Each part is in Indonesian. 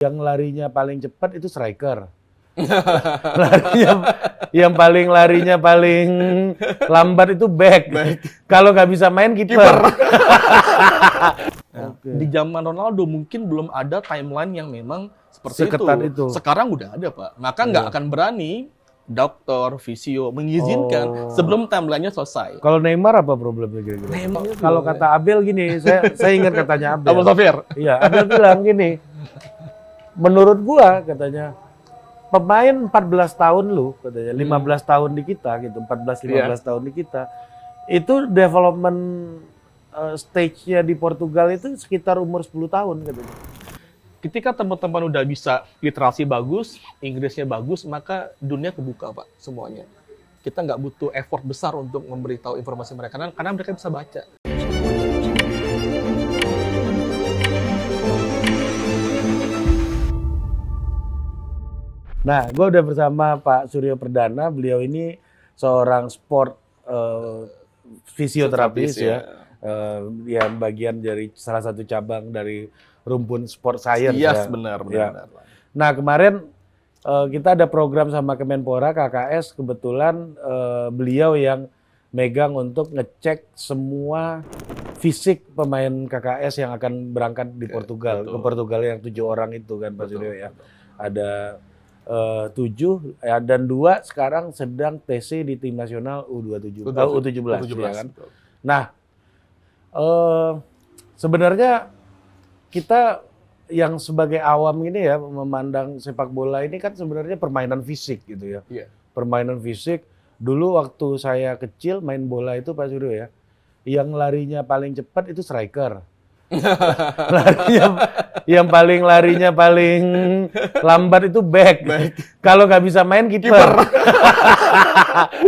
Yang larinya paling cepat itu striker. Larinya, yang larinya paling lambat itu back. Kalau nggak bisa main kiper. Di zaman Ronaldo mungkin belum ada timeline yang memang seperti Seketat itu. itu. Sekarang udah ada, Pak. Maka nggak akan berani dokter, fisio mengizinkan sebelum timelinenya selesai. Kalau Neymar apa problemnya kira-kira? Neymar Kalau kata Abel gini, saya ingat katanya Abel. Abel Safir. Iya, Abel bilang gini. Menurut gua katanya pemain 14 tahun lu katanya 15 tahun di kita gitu, 14-15 tahun di kita. Itu development stage-nya di Portugal itu sekitar umur 10 tahun katanya. Ketika teman-teman udah bisa literasi bagus, Inggrisnya bagus, maka dunia kebuka, Pak, semuanya. Kita nggak butuh effort besar untuk memberitahu informasi mereka, karena mereka bisa baca. Nah, gue udah bersama Pak Suryo Perdana. Beliau ini seorang fisioterapis ya. Yang bagian dari salah satu cabang dari rumpun sport science. Yes, ya. benar. Nah, kemarin kita ada program sama Kemenpora, KKS. Kebetulan beliau yang megang untuk ngecek semua fisik pemain KKS yang akan berangkat di Portugal. Ke Portugal yang 7 orang itu kan Pak Suryo ya. Ada 7 dan 2 sekarang sedang TC di tim nasional U17 ya kan. Nah, sebenarnya kita yang sebagai awam ini ya memandang sepak bola ini kan sebenarnya permainan fisik gitu ya. Iya. Permainan fisik. Dulu waktu saya kecil main bola itu Pak Suryo ya, yang larinya paling cepat itu striker. Larinya paling lambat itu back. Kalau nggak bisa main kiper.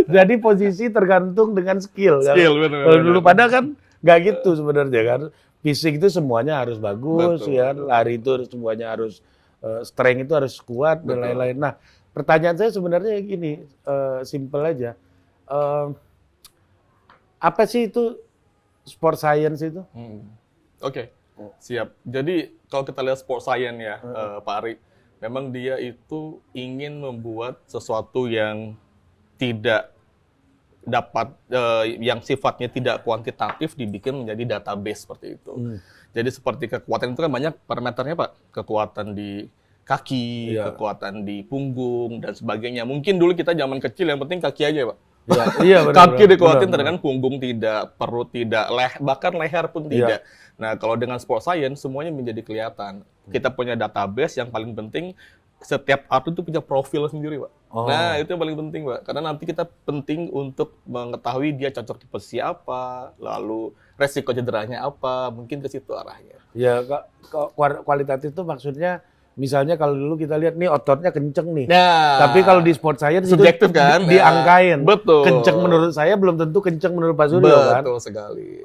Jadi posisi tergantung dengan skill. Kalau dulu pada kan nggak gitu sebenarnya kan. Fisik itu semuanya harus bagus ya, lari itu semuanya harus strength itu harus kuat dan lain-lain. Nah, pertanyaan saya sebenarnya gini, simple aja. Apa sih itu sport science itu? Oke, siap. Jadi kalau kita lihat sport science ya, Pak Ari, memang dia itu ingin membuat sesuatu yang tidak dapat, yang sifatnya tidak kuantitatif dibikin menjadi database seperti itu. Jadi seperti kekuatan itu kan banyak parameternya, Pak. Kekuatan di kaki, kekuatan di punggung, dan sebagainya. Mungkin dulu kita zaman kecil yang penting kaki aja, Pak. Iya, benar, kaki dikuatin, dengan punggung tidak, perut tidak, bahkan leher pun tidak. Nah, kalau dengan sport science semuanya menjadi kelihatan. Kita punya database, yang paling penting setiap atlet itu punya profil sendiri, Pak. Nah, itu yang paling penting, Pak. Karena nanti kita penting untuk mengetahui dia cocok di posisi apa, lalu resiko cederanya apa, mungkin ke situ arahnya. Ya, kualitatif itu maksudnya misalnya kalau dulu kita lihat nih ototnya kenceng nih. Nah, tapi kalau di sport science subjektif itu kan? Diangkain. Betul. Kenceng menurut saya belum tentu kenceng menurut Pak Suryo kan? Betul sekali.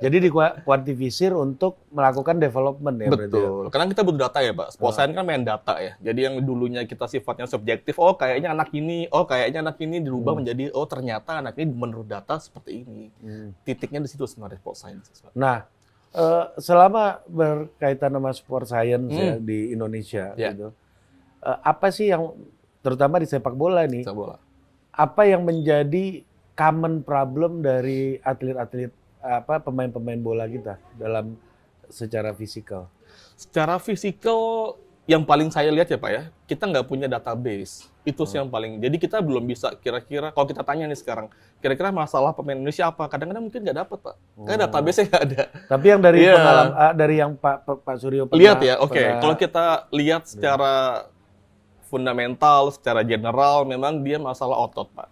Jadi dikuantifisir untuk melakukan development ya berarti. Betul. Karena kita butuh data ya, Pak. Sport science kan main data ya. Jadi yang dulunya kita sifatnya subjektif, kayaknya anak ini dirubah menjadi ternyata anak ini menurut data seperti ini. Titiknya di situ sebenarnya sport science. Nah, selama berkaitan sama sport science ya di Indonesia gitu, apa sih yang terutama di sepak bola nih, apa yang menjadi common problem dari atlet-atlet pemain-pemain bola kita dalam secara fisikal? Secara fisikal yang paling saya lihat ya Pak ya, kita nggak punya database. Itu sih yang paling. Jadi kita belum bisa kira-kira, kalau kita tanya nih sekarang, kira-kira masalah pemain Indonesia apa? Kadang-kadang mungkin nggak dapat, Pak. Karena database-nya nggak ada. Tapi yang dari pengalaman, dari yang Pak Suryo pernah lihat ya, kalau kita lihat secara fundamental, secara general, memang dia masalah otot, Pak.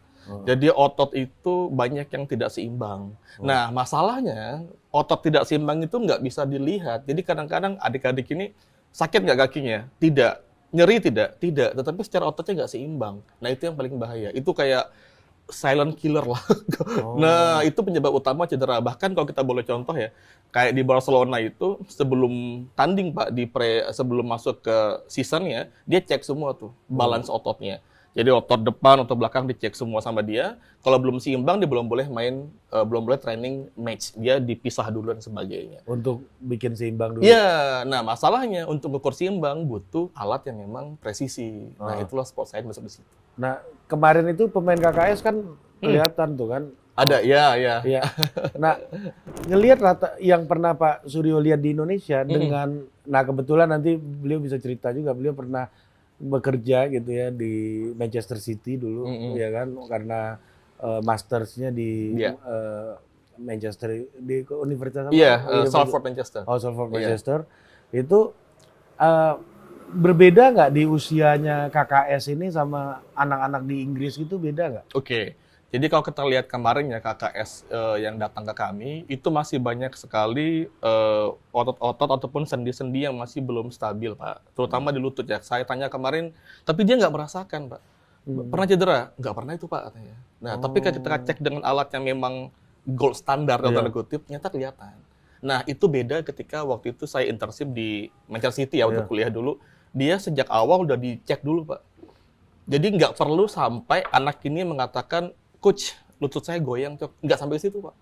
Jadi otot itu banyak yang tidak seimbang. Nah, masalahnya otot tidak seimbang itu nggak bisa dilihat. Jadi kadang-kadang adik-adik ini sakit nggak kakinya? Tidak. Nyeri tidak? Tidak. Tetapi secara ototnya nggak seimbang. Nah, itu yang paling bahaya. Itu kayak silent killer lah. Nah, itu penyebab utama cedera. Bahkan kalau kita boleh contoh ya, kayak di Barcelona itu sebelum tanding Pak, sebelum masuk ke season-nya, dia cek semua tuh balance ototnya. Jadi otot depan, otot belakang dicek semua sama dia. Kalau belum seimbang, dia belum boleh main, belum boleh training match. Dia dipisah dulu dan sebagainya. Untuk bikin seimbang dulu. Iya, nah masalahnya untuk ukur seimbang butuh alat yang memang presisi. Nah itulah sport science masuk di situ. Nah, kemarin itu pemain KKS kan kelihatan tuh kan. Ada, ya. Iya. Nah, ngelihat rata yang pernah Pak Suryo lihat di Indonesia dengan, nah kebetulan nanti beliau bisa cerita juga, beliau pernah bekerja gitu ya di Manchester City dulu, ya kan, karena mastersnya di Manchester, di Universitas apa? Iya, Salford Manchester. Oh, Salford Manchester. Itu berbeda nggak di usianya KKS ini sama anak-anak di Inggris itu, beda nggak? Oke. Jadi kalau kita lihat kemarin ya KKS yang datang ke kami, itu masih banyak sekali otot-otot ataupun sendi-sendi yang masih belum stabil, Pak. Terutama di lutut ya. Saya tanya kemarin, tapi dia nggak merasakan, Pak. Pernah cedera? Nggak pernah itu, Pak, katanya. Nah, tapi ketika cek dengan alat yang memang gold standar, dalam tanda kutip, ternyata kelihatan. Nah, itu beda ketika waktu itu saya internship di Manchester City ya, untuk kuliah dulu. Dia sejak awal udah dicek dulu, Pak. Jadi nggak perlu sampai anak ini mengatakan, Coach, lutut saya goyang, Cok. Nggak sampai situ, Pak.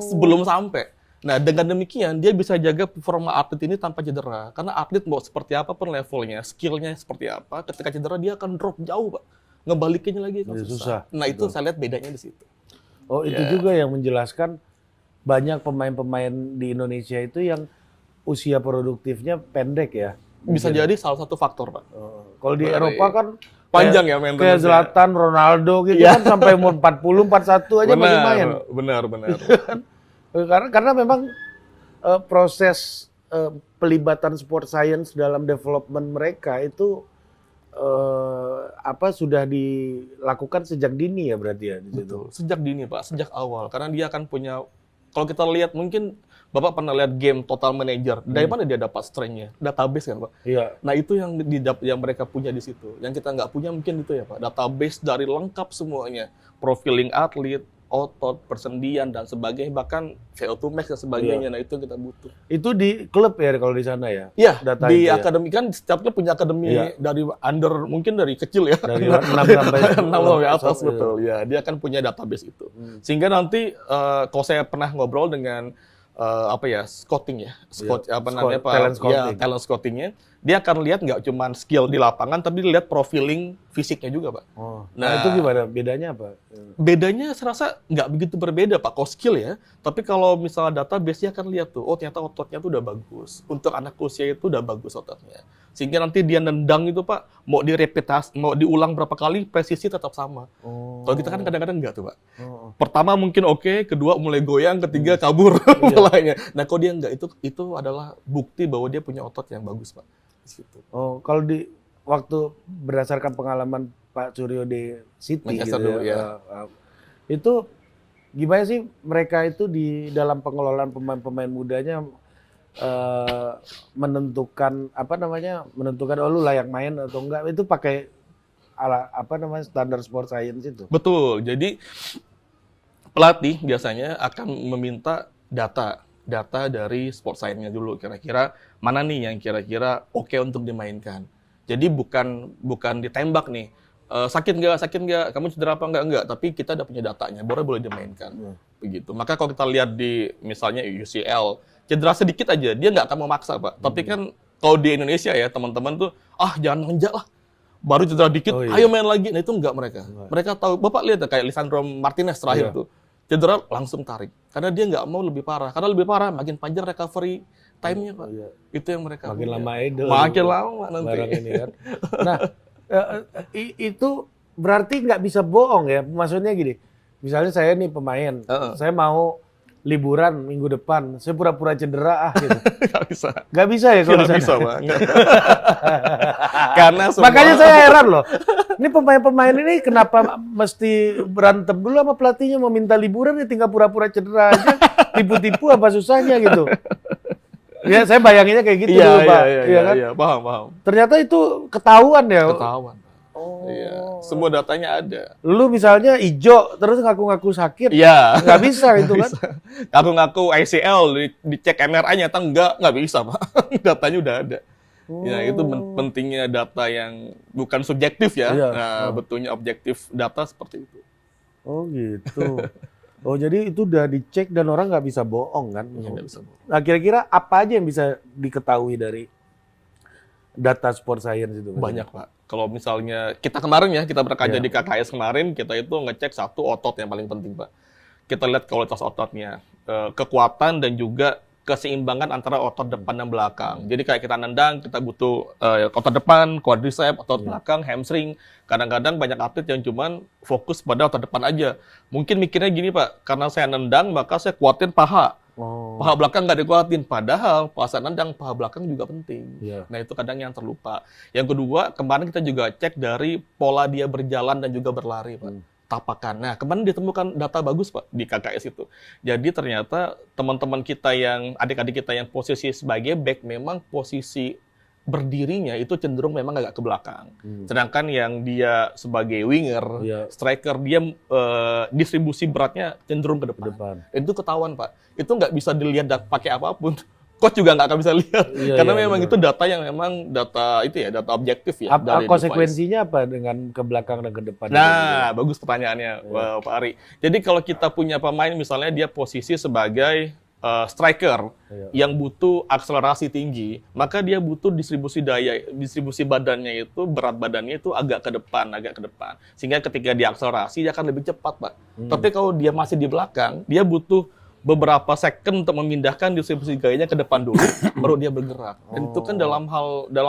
Sebelum sampai. Nah, dengan demikian, dia bisa jaga performa atlet ini tanpa cedera. Karena atlet mau seperti apa pun levelnya, skillnya seperti apa, ketika cedera dia akan drop jauh, Pak. Ngebalikinnya lagi kan susah. Nah, itu saya lihat bedanya di situ. Oh, itu juga yang menjelaskan banyak pemain-pemain di Indonesia itu yang usia produktifnya pendek ya? Bisa jadi salah satu faktor, Pak. Kalau di Eropa kan panjang ya maintenance. Kayak Zlatan, Ronaldo gitu kan sampai umur 40, 41 aja masih main. Benar. Karena memang proses pelibatan sport science dalam development mereka itu sudah dilakukan sejak dini ya berarti ya di situ. Betul. Sejak dini, Pak, sejak awal. Karena dia akan punya, kalau kita lihat mungkin Bapak pernah lihat game Total Manager. Dari mana dia dapat strength-nya? Database kan, Pak? Iya. Nah, itu yang mereka punya di situ. Yang kita nggak punya mungkin itu ya, Pak. Database dari lengkap semuanya. Profiling atlet, otot, persendian, dan sebagainya. Bahkan VO2 max dan sebagainya. Nah, itu yang kita butuh. Itu di klub ya kalau di sana ya? Iya, data di itu akademi kan setiap klub punya akademi dari under, mungkin dari kecil ya. Dari 6 sampai 6 sampai atas, betul. Ya, dia akan punya database itu. Sehingga nanti kalau saya pernah ngobrol dengan scouting ya, talent scoutingnya, dia akan lihat nggak cuma skill di lapangan, tapi dilihat profiling fisiknya juga, Pak. Nah, itu gimana? Bedanya apa? Bedanya saya rasa nggak begitu berbeda, Pak, kalau skill ya. Tapi kalau misalnya database dia akan lihat tuh, oh ternyata ototnya tuh udah bagus. Untuk anak usia itu udah bagus ototnya. Sehingga nanti dia nendang itu, Pak, mau direpetasi, mau diulang berapa kali, presisi tetap sama. Kalau kita kan kadang-kadang nggak tuh, Pak. Pertama mungkin oke, kedua mulai goyang, ketiga kabur mulainya. Nah, kalau dia nggak, itu adalah bukti bahwa dia punya otot yang bagus, Pak. Situ. Oh, kalau di waktu berdasarkan pengalaman Pak Suryo di City Manchester gitu dulu, ya. Itu gimana sih mereka itu di dalam pengelolaan pemain-pemain mudanya menentukan oh lu layak main atau enggak, itu pakai standar sport science itu? Betul. Jadi pelatih biasanya akan meminta data dari sport science-nya dulu, kira-kira mana nih yang kira-kira oke untuk dimainkan. Jadi bukan ditembak nih, sakit nggak, kamu cedera apa nggak, tapi kita udah punya datanya, baru boleh dimainkan. Begitu. Maka kalau kita lihat di misalnya UCL, cedera sedikit aja, dia nggak akan memaksa, Pak. Tapi kan kalau di Indonesia ya, teman-teman tuh, jangan manjak lah. Baru cedera dikit, ayo main lagi. Nah, itu nggak mereka. Mereka tahu, Bapak lihat ya, kayak Lisandro Martinez terakhir tuh. Cedera langsung tarik. Karena dia nggak mau lebih parah. Karena lebih parah, makin panjang recovery time-nya, Pak. Itu yang mereka makin punya. lama idol. Makin lama nanti. Barang ini kan. Nah, itu berarti nggak bisa bohong ya. Maksudnya gini, misalnya saya nih pemain, saya mau liburan minggu depan, saya pura-pura cedera gitu. Nggak bisa. Nggak bisa ya kalau Nggak bisa, Pak. Karena semua... Makanya saya heran loh. Ini pemain-pemain ini kenapa mesti berantem dulu sama pelatihnya, mau minta liburan ya tinggal pura-pura cedera aja, tipu-tipu apa susahnya gitu. Ya saya bayanginnya kayak gitu dulu, Pak. Iya, paham. Ternyata itu ketahuan ya. Ketahuan. Iya, semua datanya ada. Lu misalnya ijo terus ngaku-ngaku sakit, nggak bisa itu kan? Ngaku-ngaku ACL dicek MRI nyata nggak bisa, Pak. Datanya udah ada. Ya, itu pentingnya data yang bukan subjektif ya. Iya. Nah, betulnya objektif data seperti itu. Oh gitu. Oh jadi itu udah dicek dan orang nggak bisa bohong kan? Ya, nggak bisa. Nah kira-kira apa aja yang bisa diketahui dari data sport science itu? Banyak, Pak. Kalau misalnya kita kemarin ya, kita berkaca Iya. di KKS kemarin, kita itu ngecek satu otot yang paling penting, Pak. Kita lihat kualitas ototnya, kekuatan dan juga keseimbangan antara otot depan dan belakang. Jadi kayak kita nendang, kita butuh otot depan, quadricep, otot belakang, hamstring. Kadang-kadang banyak atlet yang cuman fokus pada otot depan aja. Mungkin mikirnya gini, Pak, karena saya nendang, maka saya kuatin paha. Oh. Paha belakang nggak dikuatin, padahal pas nendang paha belakang juga penting. Iya. Nah itu kadang yang terlupa. Yang kedua, kemarin kita juga cek dari pola dia berjalan dan juga berlari, Pak. Tapakan. Nah kemarin ditemukan data bagus, Pak, di KKS itu. Jadi ternyata teman-teman kita yang, adik-adik kita yang posisi sebagai back, memang posisi berdirinya itu cenderung memang agak ke belakang. Sedangkan yang dia sebagai winger, Iya. striker, dia distribusi beratnya cenderung ke depan. Itu ketahuan, Pak. Itu nggak bisa dilihat pakai apapun. Coach juga nggak akan bisa lihat. Iya, Karena iya, memang betul. itu data yang memang data itu ya, data objektif ya. Apa dari device. konsekuensinya apa dengan ke belakang dan ke depan? Nah, bagus pertanyaannya, Pak Ari. Jadi kalau kita punya pemain misalnya dia posisi sebagai striker yang butuh akselerasi tinggi, maka dia butuh distribusi badannya itu, berat badannya itu agak ke depan. Sehingga ketika dia akselerasi dia akan lebih cepat, Pak. Tapi kalau dia masih di belakang, dia butuh beberapa second untuk memindahkan distribusi gayanya ke depan dulu, baru dia bergerak. Dan itu kan dalam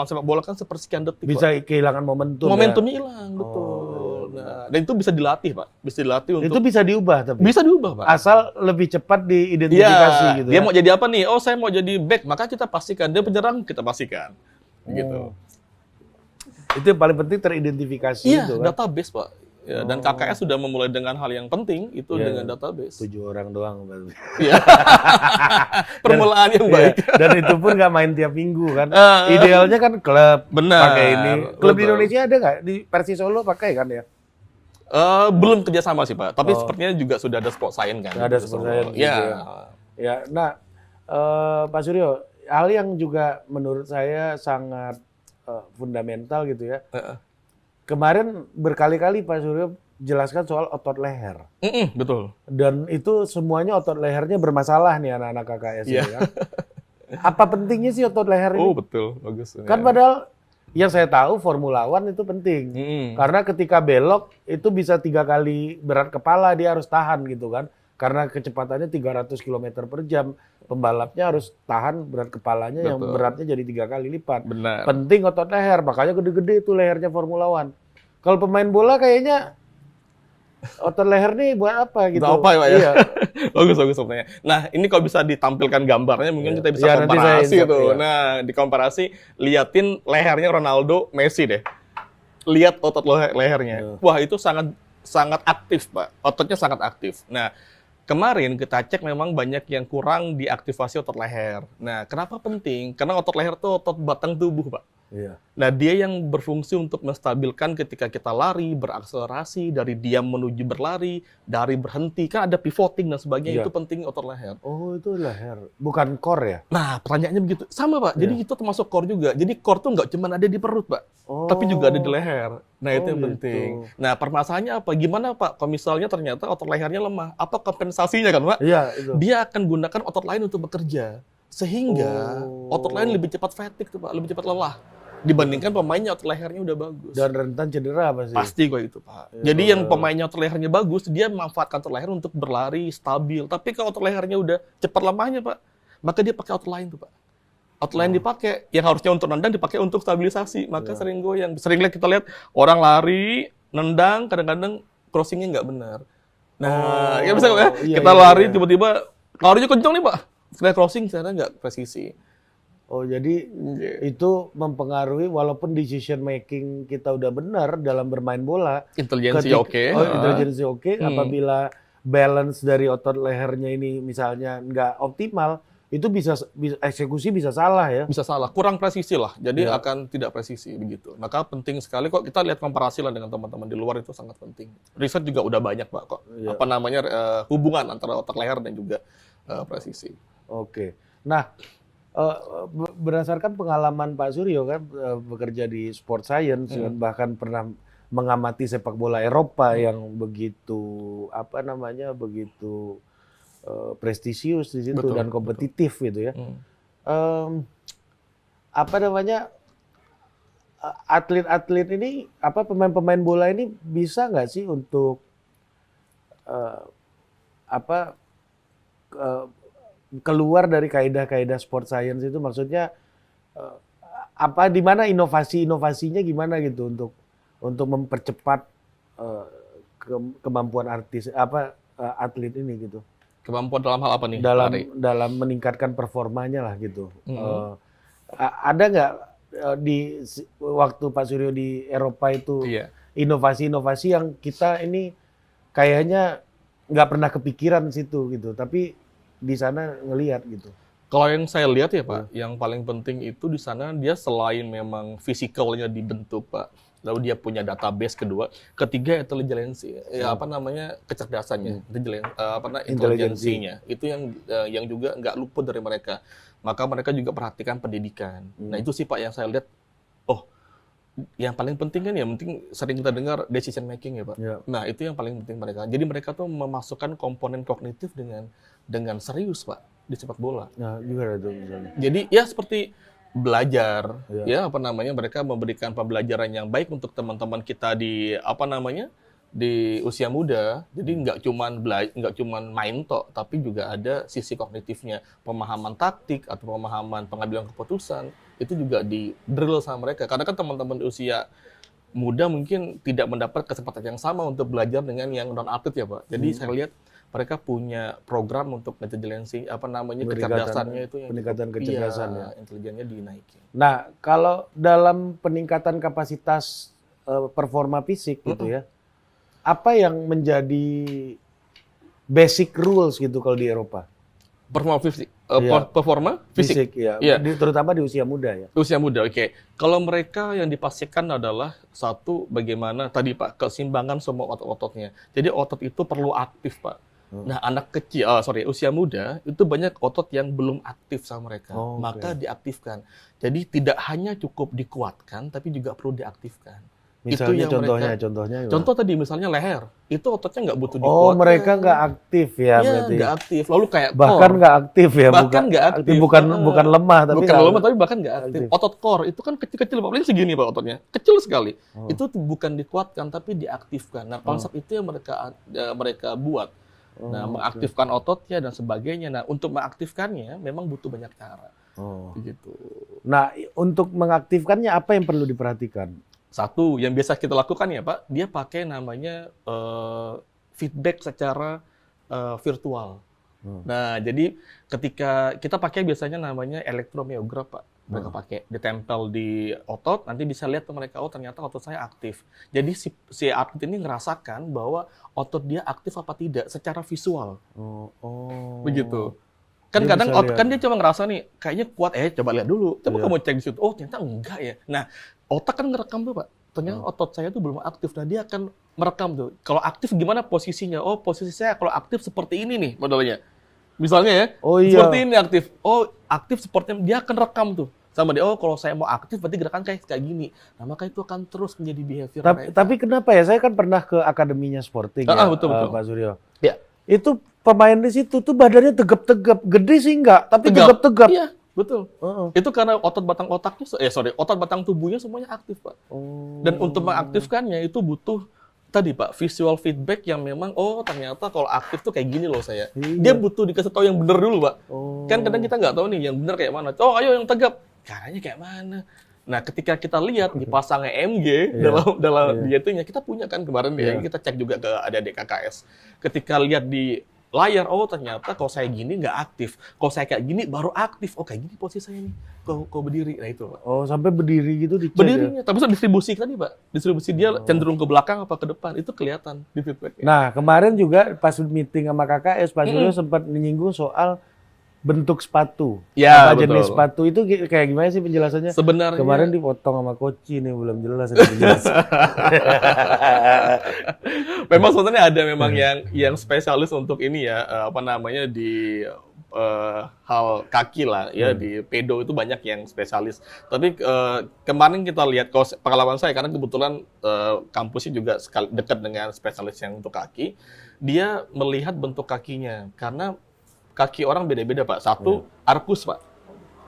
sepak bola kan sepersekian detik, Bisa Pak. kehilangan momentum. Momentumnya hilang, betul. Nah, dan itu bisa dilatih, Pak. Bisa dilatih untuk... Itu bisa diubah tapi. Bisa diubah, Pak. Asal lebih cepat diidentifikasi Iya, gitu. dia ya. mau jadi apa nih? Oh, saya mau jadi back, maka kita pastikan. Dia penyerang, kita pastikan. Gitu. Itu yang paling penting teridentifikasi Iya, itu kan. database, Pak. Ya, dan KKS sudah memulai dengan hal yang penting, itu Iya. dengan database. 7 orang doang. Baru. Iya. Permulaan yang baik. Iya, dan itu pun nggak main tiap minggu kan. Idealnya kan klub Benar. pakai ini. Klub di Betul. Indonesia ada nggak? Di Persis Solo pakai kan ya? Belum kerjasama sih, Pak. Tapi sepertinya juga sudah ada sport science kan. Ada sport science gitu Iya. ya. Ya, nah Pak Suryo, hal yang juga menurut saya sangat fundamental gitu ya. Kemarin berkali-kali Pak Suryo jelaskan soal otot leher. Betul. Dan itu semuanya otot lehernya bermasalah nih anak-anak KKS Iya. ini kan. Apa pentingnya sih otot leher ini? Oh, betul. Bagus. Kan padahal yang saya tahu Formula One itu penting. Karena ketika belok itu bisa 3 kali berat kepala dia harus tahan gitu kan. Karena kecepatannya 300 km per jam. Pembalapnya harus tahan berat kepalanya yang Betul. beratnya jadi 3 kali lipat. Benar. Penting otot leher, makanya gede-gede itu lehernya Formula One. Kalau pemain bola kayaknya otot leher nih buat apa gitu. Nggak apa ya, Pak, ya? Iya. Bagus sebenarnya. Nah, ini kalau bisa ditampilkan gambarnya mungkin kita bisa Iya, nanti saya komparasi insert, tuh. iya. Nah, dikomparasi, liatin lehernya Ronaldo, Messi deh. Lihat otot lehernya. Wah, itu sangat aktif, Pak. Ototnya sangat aktif. Nah, kemarin kita cek memang banyak yang kurang diaktifasi otot leher. Nah, kenapa penting? Karena otot leher itu otot batang tubuh, Pak. Iya. Nah, dia yang berfungsi untuk menstabilkan ketika kita lari, berakselerasi, dari diam menuju berlari, dari berhenti, kan ada pivoting dan sebagainya, Iya. itu penting otot leher. Oh, itu leher, bukan core ya? Nah, pertanyaannya begitu. Sama, Pak. Jadi itu termasuk core juga. Jadi core tuh nggak cuma ada di perut, Pak. Tapi juga ada di leher. Nah, itu yang gitu. penting. Nah, permasalahannya apa? Gimana, Pak? Kalau misalnya ternyata otot lehernya lemah, apa kompensasinya kan, Pak? Iya, itu. Dia akan gunakan otot lain untuk bekerja. Sehingga otot lain lebih cepat fatigue tuh, Pak. Lebih cepat lelah. Dibandingkan pemainnya otot lehernya udah bagus. Dan rentan cedera pasti. Pasti kok itu, Pak. Jadi yang pemainnya otot lehernya bagus, dia memanfaatkan otot leher untuk berlari stabil. Tapi kalau otot lehernya udah cepat lemahnya, Pak, maka dia pakai otot lain tuh, Pak. Otot lain dipakai, yang harusnya untuk nendang dipakai untuk stabilisasi. Maka sering goyang. Sering kita lihat orang lari, nendang, kadang-kadang crossingnya nggak benar. Nah, ya bisa ya. iya, Kita iya, lari, iya. tiba-tiba larinya kencang nih, Pak. Setelah crossing, sekarang nggak presisi. Oh, jadi itu mempengaruhi walaupun decision making kita udah benar dalam bermain bola. Intelijensi oke. Oh, intelijensi oke. Apabila balance dari otot lehernya ini misalnya nggak optimal, itu bisa eksekusi bisa salah ya. Bisa salah, kurang presisi lah. Jadi akan tidak presisi begitu. Maka penting sekali kok kita lihat komparasi lah dengan teman-teman di luar, itu sangat penting. Riset juga udah banyak, Pak, kok. Apa namanya hubungan antara otot leher dan juga presisi. Oke. Nah, Berdasarkan pengalaman Pak Suryo kan bekerja di sport science, bahkan pernah mengamati sepak bola Eropa yang begitu begitu prestisius di situ Betul, dan kompetitif gitu ya. Hmm. Atlet-atlet ini pemain-pemain bola ini bisa nggak sih untuk eh, apa eh, keluar dari kaidah-kaidah sport science itu, maksudnya eh, di mana inovasinya gimana gitu untuk mempercepat eh, kemampuan atlet ini gitu, Kemampuan dalam hal apa nih, Pak dalam Ari? dalam meningkatkan performanya lah gitu. Hmm. Ada nggak waktu Pak Suryo di Eropa itu Iya. inovasi-inovasi yang kita ini kayaknya nggak pernah kepikiran situ gitu, tapi di sana ngelihat gitu. Kalau yang saya lihat ya Pak, yang paling penting itu di sana dia selain memang fisikalnya dibentuk Pak, lalu dia punya database kedua, ketiga intelijensi, kecerdasannya, intelijensinya, itu yang juga nggak luput dari mereka. Maka mereka juga perhatikan pendidikan. Nah itu sih Pak yang saya lihat. Oh, yang paling penting kan sering kita dengar decision making ya Pak. Ya. Nah itu yang paling penting mereka. Jadi mereka tuh memasukkan komponen kognitif dengan serius Pak di sepak bola. Nah, gimana tuh misalnya? Jadi ya seperti belajar, Ya. mereka memberikan pembelajaran yang baik untuk teman-teman kita di usia muda. Jadi nggak cuman main tok, tapi juga ada sisi kognitifnya, pemahaman taktik atau pemahaman pengambilan keputusan itu juga di drill sama mereka. Karena kan teman-teman di usia muda mungkin tidak mendapat kesempatan yang sama untuk belajar dengan yang non atlet ya Pak. Jadi saya lihat mereka punya program untuk intelijensi kecerdasannya itu yang peningkatan kecerdasan ya. Intelijennya dinaikin. Nah, kalau dalam peningkatan kapasitas performa fisik gitu ya, apa yang menjadi basic rules gitu kalau di Eropa? Performa fisik. Ya. Iya. Terutama di usia muda ya. Usia muda, oke. Kalau mereka yang dipastikan adalah satu, bagaimana tadi Pak, keseimbangan semua otot-ototnya. Jadi otot itu perlu aktif Pak. Nah, usia muda itu banyak otot yang belum aktif sama mereka, maka diaktifkan. Jadi tidak hanya cukup dikuatkan, tapi juga perlu diaktifkan. Misalnya itu contohnya gimana? Contoh tadi misalnya leher, itu ototnya nggak butuh dikuatkan. Oh, mereka nggak aktif ya berarti. Nggak aktif. Lalu kayak bahkan nggak aktif ya, bahkan nggak aktif. Bukan lemah tapi bahkan nggak aktif. Otot core itu kan kecil-kecil, paling segini Pak ototnya, kecil sekali. Itu bukan dikuatkan tapi diaktifkan. Nah, konsep itu yang mereka buat. Nah, mengaktifkan ototnya dan sebagainya. Nah, untuk mengaktifkannya memang butuh banyak cara. Begitu. Nah, untuk mengaktifkannya apa yang perlu diperhatikan? Satu, yang biasa kita lakukan ya Pak, dia pakai namanya feedback secara virtual. Nah, jadi ketika kita pakai biasanya namanya elektromyograf Pak. Mereka pakai, ditempel di otot, nanti bisa lihat ke mereka, oh ternyata otot saya aktif. Jadi si atlet ini ngerasakan bahwa otot dia aktif apa tidak secara visual. Begitu. Kan kadang dia cuma ngerasa nih, kayaknya kuat, coba lihat dulu. Coba kamu cek di situ, oh ternyata enggak ya. Nah, otak kan ngerekam tuh Pak. Ternyata otot saya tuh belum aktif. Nah, dia akan merekam tuh. Kalau aktif gimana posisinya? Oh, posisi saya kalau aktif seperti ini nih modelnya. Misalnya ya, seperti ini aktif. Oh, aktif seperti ini. Dia akan rekam tuh. Sama dia, oh kalau saya mau aktif berarti gerakan kayak gini. Nah, maka itu akan terus menjadi behavior mereka. Tapi kenapa ya? Saya kan pernah ke akademinya Sporting betul. Pak Suryo. Ya. Itu pemain di situ tuh badannya tegap-tegap. Gede sih enggak, tapi tegap-tegap. Iya, betul. Itu karena otot batang otot batang tubuhnya semuanya aktif, Pak. Dan untuk mengaktifkannya itu butuh tadi Pak, visual feedback yang memang, oh ternyata kalau aktif tuh kayak gini loh saya. Dia butuh dikasih tahu yang benar dulu Pak. Kan kadang kita nggak tahu nih yang benar kayak mana. Oh ayo yang tegap, caranya kayak mana. Nah ketika kita lihat dipasang EMG dalam dietnya, kita punya kan kemarin kita cek juga ke adik-adik KKS. Ketika lihat di layar, oh ternyata kalau saya gini nggak aktif. Kalau saya kayak gini baru aktif. Oh kayak gini posisi saya nih. Kau berdiri. Nah itu Pak. Oh sampai berdiri gitu dicek. Berdirinya. Tapi distribusi tadi Pak. Distribusi dia cenderung ke belakang apa ke depan. Itu kelihatan di feedback. Nah kemarin juga pas meeting sama KKS, Pak Suryo sempat menyinggung soal bentuk sepatu. Ya, apa jenis sepatu itu kayak gimana sih penjelasannya? Sebenarnya kemarin dipotong sama Koci nih, belum jelas. Memang sebenarnya ada memang yang spesialis untuk ini ya, di hal kaki lah ya, di pedo itu banyak yang spesialis. Tapi kemarin kita lihat, kalau pengalaman saya, karena kebetulan kampusnya juga dekat dengan spesialis yang untuk kaki, dia melihat bentuk kakinya karena kaki orang beda-beda Pak. Satu arkus Pak.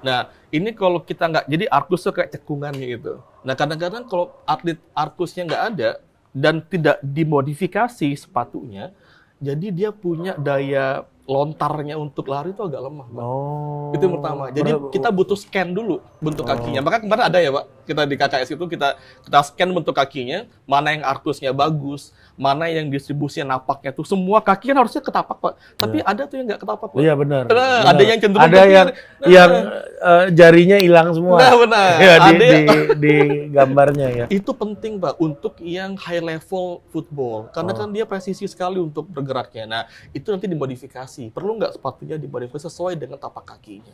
Nah ini kalau kita nggak, jadi arkus itu kayak cekungannya gitu. Nah kadang-kadang kalau atlet arkusnya nggak ada dan tidak dimodifikasi sepatunya, jadi dia punya daya lontarnya untuk lari itu agak lemah, Pak. Oh. Itu yang pertama. Jadi kita butuh scan dulu bentuk kakinya. Maka kemarin ada ya, Pak, kita di KKS itu kita scan bentuk kakinya, mana yang arkusnya bagus, mana yang distribusinya napaknya tuh, semua kaki kan harusnya ketapak, Pak. Tapi ada tuh yang nggak ketapak, Pak. Iya benar. Nah, benar. ada yang cenderung ada ke kiri. yang jarinya hilang semua. Nah, benar. Ya, Ada di gambarnya ya. Itu penting, Pak, untuk yang high level football. Karena kan dia presisi sekali untuk bergeraknya. Nah, itu nanti dimodifikasi. Perlu nggak sepatunya dimodifikasi sesuai dengan tapak kakinya?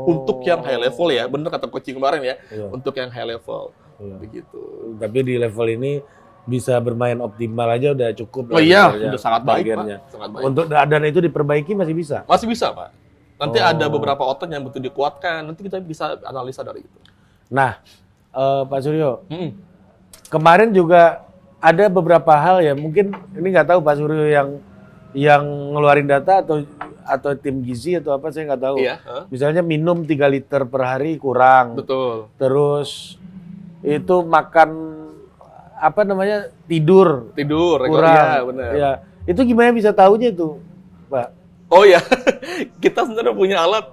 Untuk yang high level ya, bener kata coaching kemarin ya. Iya. Untuk yang high level. Iya. Begitu. Tapi di level ini bisa bermain optimal aja udah cukup. Oh iya, sebenarnya, udah sangat baik, bagiannya. Pak. Sangat baik. Untuk dan itu diperbaiki masih bisa. Masih bisa, Pak. Nanti ada beberapa otot yang butuh dikuatkan. Nanti kita bisa analisa dari itu. Nah, Pak Suryo, kemarin juga ada beberapa hal ya, mungkin ini nggak tahu Pak Suryo yang ngeluarin data atau tim gizi atau apa, saya nggak tahu. Iya. Misalnya minum 3 liter per hari kurang. Betul. Terus itu makan apa namanya, tidur kurang. Iya, benar. Ya, itu gimana bisa tahunya tuh, Pak? Oh ya, kita sebenarnya punya alat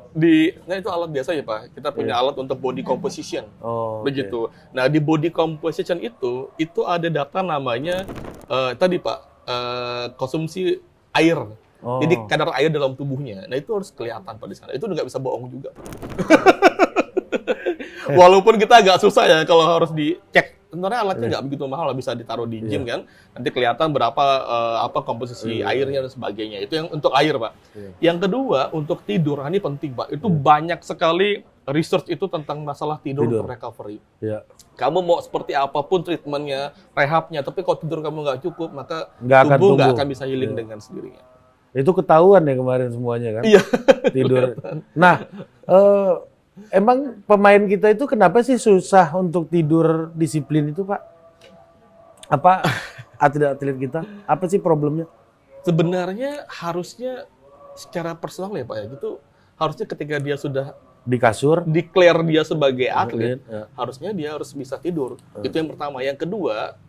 nah itu alat biasa ya Pak. Kita punya alat untuk body composition. Oh, Begitu. Nah di body composition itu ada data namanya tadi Pak, konsumsi air. Jadi kadar air dalam tubuhnya. Nah itu harus kelihatan Pak di sana. Itu nggak bisa bohong juga Pak. Walaupun kita agak susah ya kalau harus dicek. Sebenarnya alatnya nggak begitu mahal, bisa ditaruh di gym kan. Nanti kelihatan berapa komposisi airnya dan sebagainya. Itu yang untuk air, Pak. Yang kedua, untuk tidur. Nah, ini penting, Pak. Itu banyak sekali research itu tentang masalah tidur. Untuk recovery. Kamu mau seperti apapun treatmentnya, rehabnya, tapi kalau tidur kamu nggak cukup, maka tubuh nggak akan bisa healing dengan sendirinya. Itu ketahuan ya kemarin semuanya kan? Iya. Tidur. Nah, emang pemain kita itu kenapa sih susah untuk tidur disiplin itu, Pak? Apa atlet-atlet kita? Apa sih problemnya? Sebenarnya harusnya secara personal ya Pak ya, gitu harusnya ketika dia sudah di kasur, declare dia sebagai atlet, harusnya dia harus bisa tidur. Itu yang pertama. Yang kedua,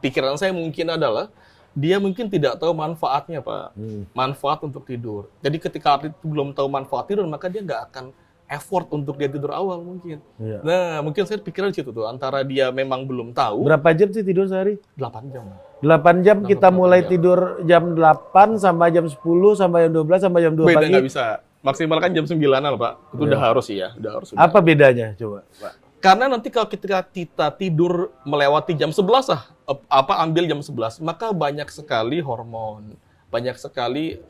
pikiran saya mungkin adalah dia mungkin tidak tahu manfaatnya, Pak. Manfaat untuk tidur. Jadi ketika atlet itu belum tahu manfaat tidur, maka dia nggak akan effort untuk dia tidur awal mungkin. Nah, mungkin saya pikiran di situ tuh, antara dia memang belum tahu. Berapa jam sih tidur sehari? 8 jam. 8 jam kita mulai tidur jam 8 sampai jam 10 sampai jam 12 sampai jam 2 Beda pagi. Nggak bisa. Maksimal kan jam 9-an, Pak. Itu udah harus sih ya. Apa bedanya coba, Pak? Karena nanti kalau kita tidur melewati jam 11 ambil jam 11, maka banyak sekali hormon, banyak sekali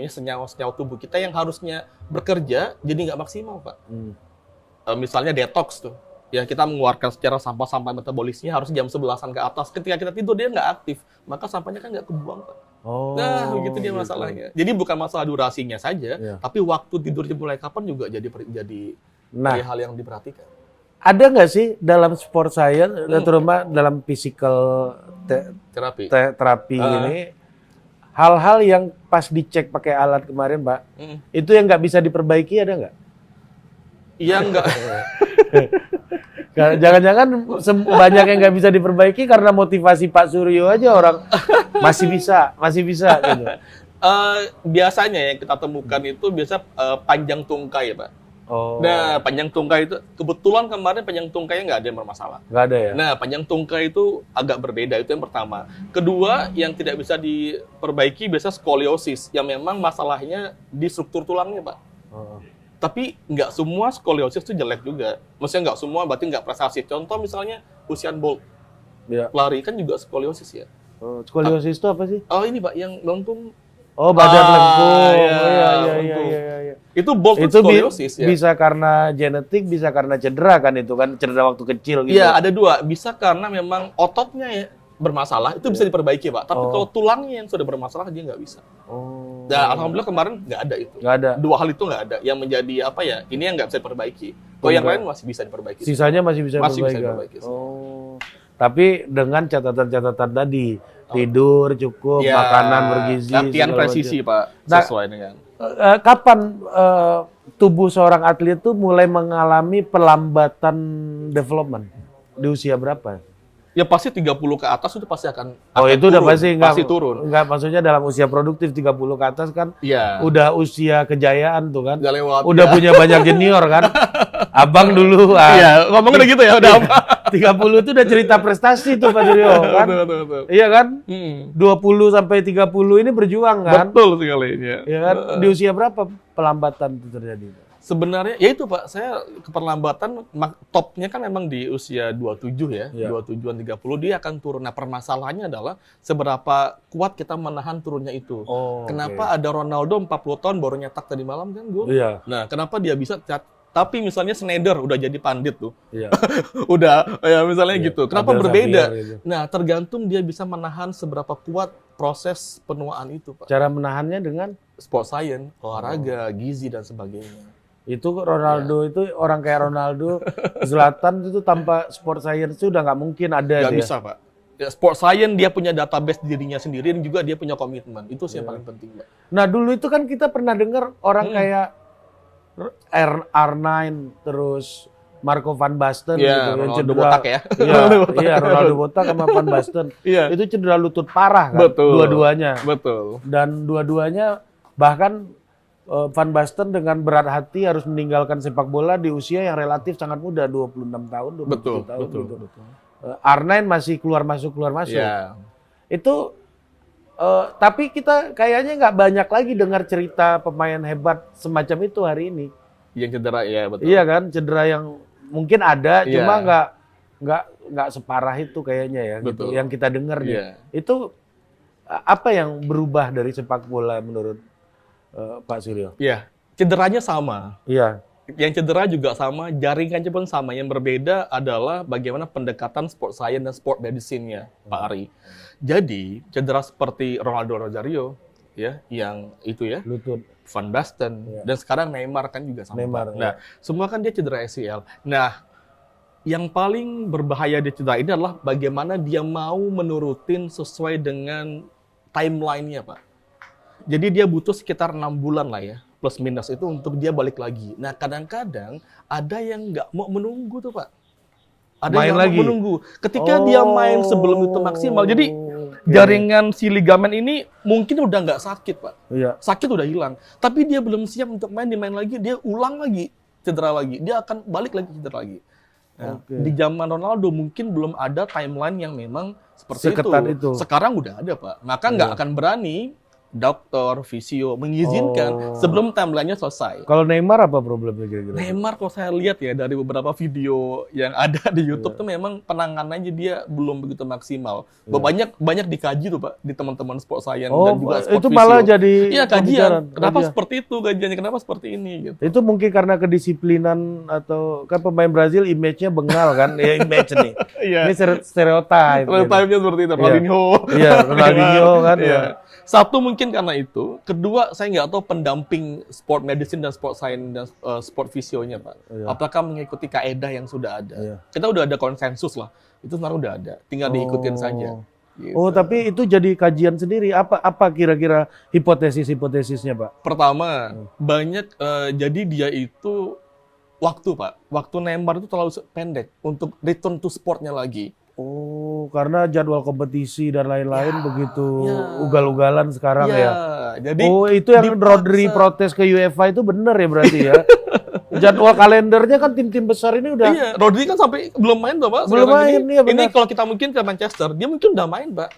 senyawa-senyawa tubuh kita yang harusnya bekerja jadi nggak maksimal, Pak. Misalnya detox tuh. Ya kita mengeluarkan secara sampah-sampah metabolisnya harus jam 11-an ke atas. Ketika kita tidur dia nggak aktif, maka sampahnya kan nggak kebuang, Pak. Nah, begitu dia masalahnya. Jadi bukan masalah durasinya saja, tapi waktu tidurnya mulai kapan juga jadi hal yang diperhatikan. Ada nggak sih dalam sport science, terutama dalam physical terapi ini, hal-hal yang pas dicek pakai alat kemarin, Pak, itu yang nggak bisa diperbaiki, ada nggak? Iya, nggak. Jangan-jangan banyak yang nggak bisa diperbaiki karena motivasi Pak Suryo aja orang masih bisa gitu. Biasanya yang kita temukan itu panjang tungkai, Pak. Nah, panjang tungkai itu kebetulan kemarin panjang tungkainya nggak ada yang bermasalah. Nggak ada ya? Nah, panjang tungkai itu agak berbeda, itu yang pertama. Kedua, yang tidak bisa diperbaiki biasa skoliosis, yang memang masalahnya di struktur tulangnya, Pak. Tapi nggak semua skoliosis itu jelek juga. Maksudnya nggak semua berarti nggak prestasi. Contoh misalnya Usain Bolt, pelari kan juga skoliosis ya. Skoliosis itu apa sih? Oh ini Pak, yang lengkung. Badan lengkung. Iya. Itu Bolt itu skoliosis ya. Bisa karena genetik, bisa karena cedera kan itu kan, cedera waktu kecil gitu. Iya, ada dua. Bisa karena memang ototnya ya bermasalah, itu bisa diperbaiki, Pak. Tapi kalau tulangnya yang sudah bermasalah, dia nggak bisa. Nah, alhamdulillah kemarin nggak ada itu. Nggak ada. Dua hal itu nggak ada. Yang menjadi apa ya? Ini yang nggak bisa diperbaiki. Kalau yang lain masih bisa diperbaiki. Sisanya masih bisa Masih bisa diperbaiki. diperbaiki. Oh. Tapi dengan catatan-catatan tadi, tidur cukup, Ya, makanan bergizi, latihan segala presisi, macam. Pak, Nah, sesuai dengan. Kapan tubuh seorang atlet itu mulai mengalami pelambatan development? Di usia berapa? Ya pasti 30 ke atas itu pasti akan Itu udah turun. pasti enggak, Pasti turun. Enggak, maksudnya dalam usia produktif 30 ke atas kan Iya. udah usia kejayaan tuh kan. Udah lewat. Udah ya. punya banyak junior kan. Abang dulu Iya, ngomongnya udah gitu ya, udah apa? 30 itu udah cerita prestasi tuh Pak Suryo kan. Betul. Iya kan? Hmm. 20 sampai 30 ini berjuang kan. Betul sekali ya. Iya kan? Di usia berapa pelambatan itu terjadi? Sebenarnya ya itu Pak, saya keperlambatan topnya kan memang di usia 27 ya, Iya. 27-an 30 dia akan turun. Nah, permasalahannya adalah seberapa kuat kita menahan turunnya itu. Oh, Kenapa ada Ronaldo 40 tahun baru nyetak tadi malam kan gol? Iya. Nah, kenapa dia bisa tapi misalnya Sneijder udah jadi pandit tuh. Iya. Udah ya misalnya Iya. gitu. Kenapa Abel berbeda? Xavier gitu. Nah, tergantung dia bisa menahan seberapa kuat proses penuaan itu, Pak. Cara menahannya dengan Sport science, olahraga, gizi dan sebagainya. itu Ronaldo itu orang kayak Ronaldo, Zlatan itu tanpa sport science itu udah nggak mungkin ada Nggak itu ya. bisa, Pak. Ya, sport science dia punya database dirinya sendiri dan juga dia punya komitmen. Itu sih yang paling penting, Pak. Nah dulu itu kan kita pernah dengar orang kayak R9 terus Marco van Basten Iya, gitu, yang Ronaldo botak ya. Iya, Ronaldo botak. iya, Ronaldo botak sama van Basten. Iya. Itu cedera lutut parah kan, Betul. dua-duanya. Betul. Dan dua-duanya bahkan Van Basten dengan berat hati harus meninggalkan sepak bola di usia yang relatif sangat muda, 26 tahun, 27 Betul, tahun betul, gitu. betul. R9 masih keluar masuk. Iya. Itu tapi kita kayaknya nggak banyak lagi dengar cerita pemain hebat semacam itu hari ini. Yang cedera ya, betul. Iya kan, cedera yang mungkin ada, Iya. cuma nggak separah itu kayaknya ya, gitu. Betul. Yang kita dengar nih. Iya. Itu apa yang berubah dari sepak bola menurut Pak Suryo? Iya, cederanya sama. Iya. Yang cedera juga sama, jaringannya pun sama. Yang berbeda adalah bagaimana pendekatan sport science dan sport medicine-nya, Pak Ari. Jadi, cedera seperti Ronaldo Rosario, ya, yang itu ya, Lutut. Van Basten, Iya. dan sekarang Neymar kan juga sama. Neymar, Pak. Nah, semua kan dia cedera ACL. Nah, yang paling berbahaya dia cedera ini adalah bagaimana dia mau menurutin sesuai dengan timeline-nya, Pak. Jadi dia butuh sekitar 6 bulan lah ya, plus minus itu untuk dia balik lagi. Nah, kadang-kadang ada yang nggak mau menunggu tuh, Pak. Ada Main yang nggak lagi? mau menunggu. Ketika dia main sebelum itu maksimal, jadi jaringan si ligamen ini mungkin udah nggak sakit, Pak. Iya. Sakit udah hilang. Tapi dia belum siap untuk dimain lagi, dia ulang lagi, cedera lagi. Dia akan balik lagi, cedera lagi. Nah, Oke. di zaman Ronaldo mungkin belum ada timeline yang memang seperti Seketat itu. Sekarang udah ada, Pak. Maka nggak akan berani dokter, fisio mengizinkan sebelum timeline-nya selesai. Kalau Neymar apa problemnya kira-kira? Neymar kalau saya lihat ya dari beberapa video yang ada di YouTube tuh memang penanganannya dia belum begitu maksimal. Banyak dikaji tuh Pak di teman-teman sport science dan juga sport itu physio. malah jadi Iya kajian. pembicaraan. Kenapa Kajian. seperti itu kajiannya? Kenapa seperti ini gitu. Itu mungkin karena kedisiplinan atau kan pemain Brazil image-nya bengal kan? Ya image nih. Iya. Ini stereotip. Time-nya seperti itu. Ronaldinho. Iya, Ronaldinho kan. Iya. Satu mungkin karena itu. Kedua, saya nggak tahu pendamping sport medicine dan sport science dan sport fisionya, Pak. Iya. Apakah mengikuti kaedah yang sudah ada? Iya. Kita udah ada konsensus lah. Itu sebenarnya udah ada. Tinggal diikutin saja. Gitu. Oh, tapi itu jadi kajian sendiri. Apa kira-kira hipotesisnya, Pak? Pertama, banyak jadi dia itu waktu, Pak. Waktu Neymar itu terlalu pendek untuk return to sportnya lagi. Oh, karena jadwal kompetisi dan lain-lain begitu ya. ugal-ugalan sekarang ya. Jadi Oh, itu yang dipaksa. Rodri protes ke UEFA itu benar ya berarti ya. Jadwal kalendernya kan tim-tim besar ini udah Iya, Rodri kan sampai belum main tuh, Pak. Belum sekarang main, ini. iya, benar. Ini kalau kita mungkin ke Manchester, dia mungkin udah main, Pak.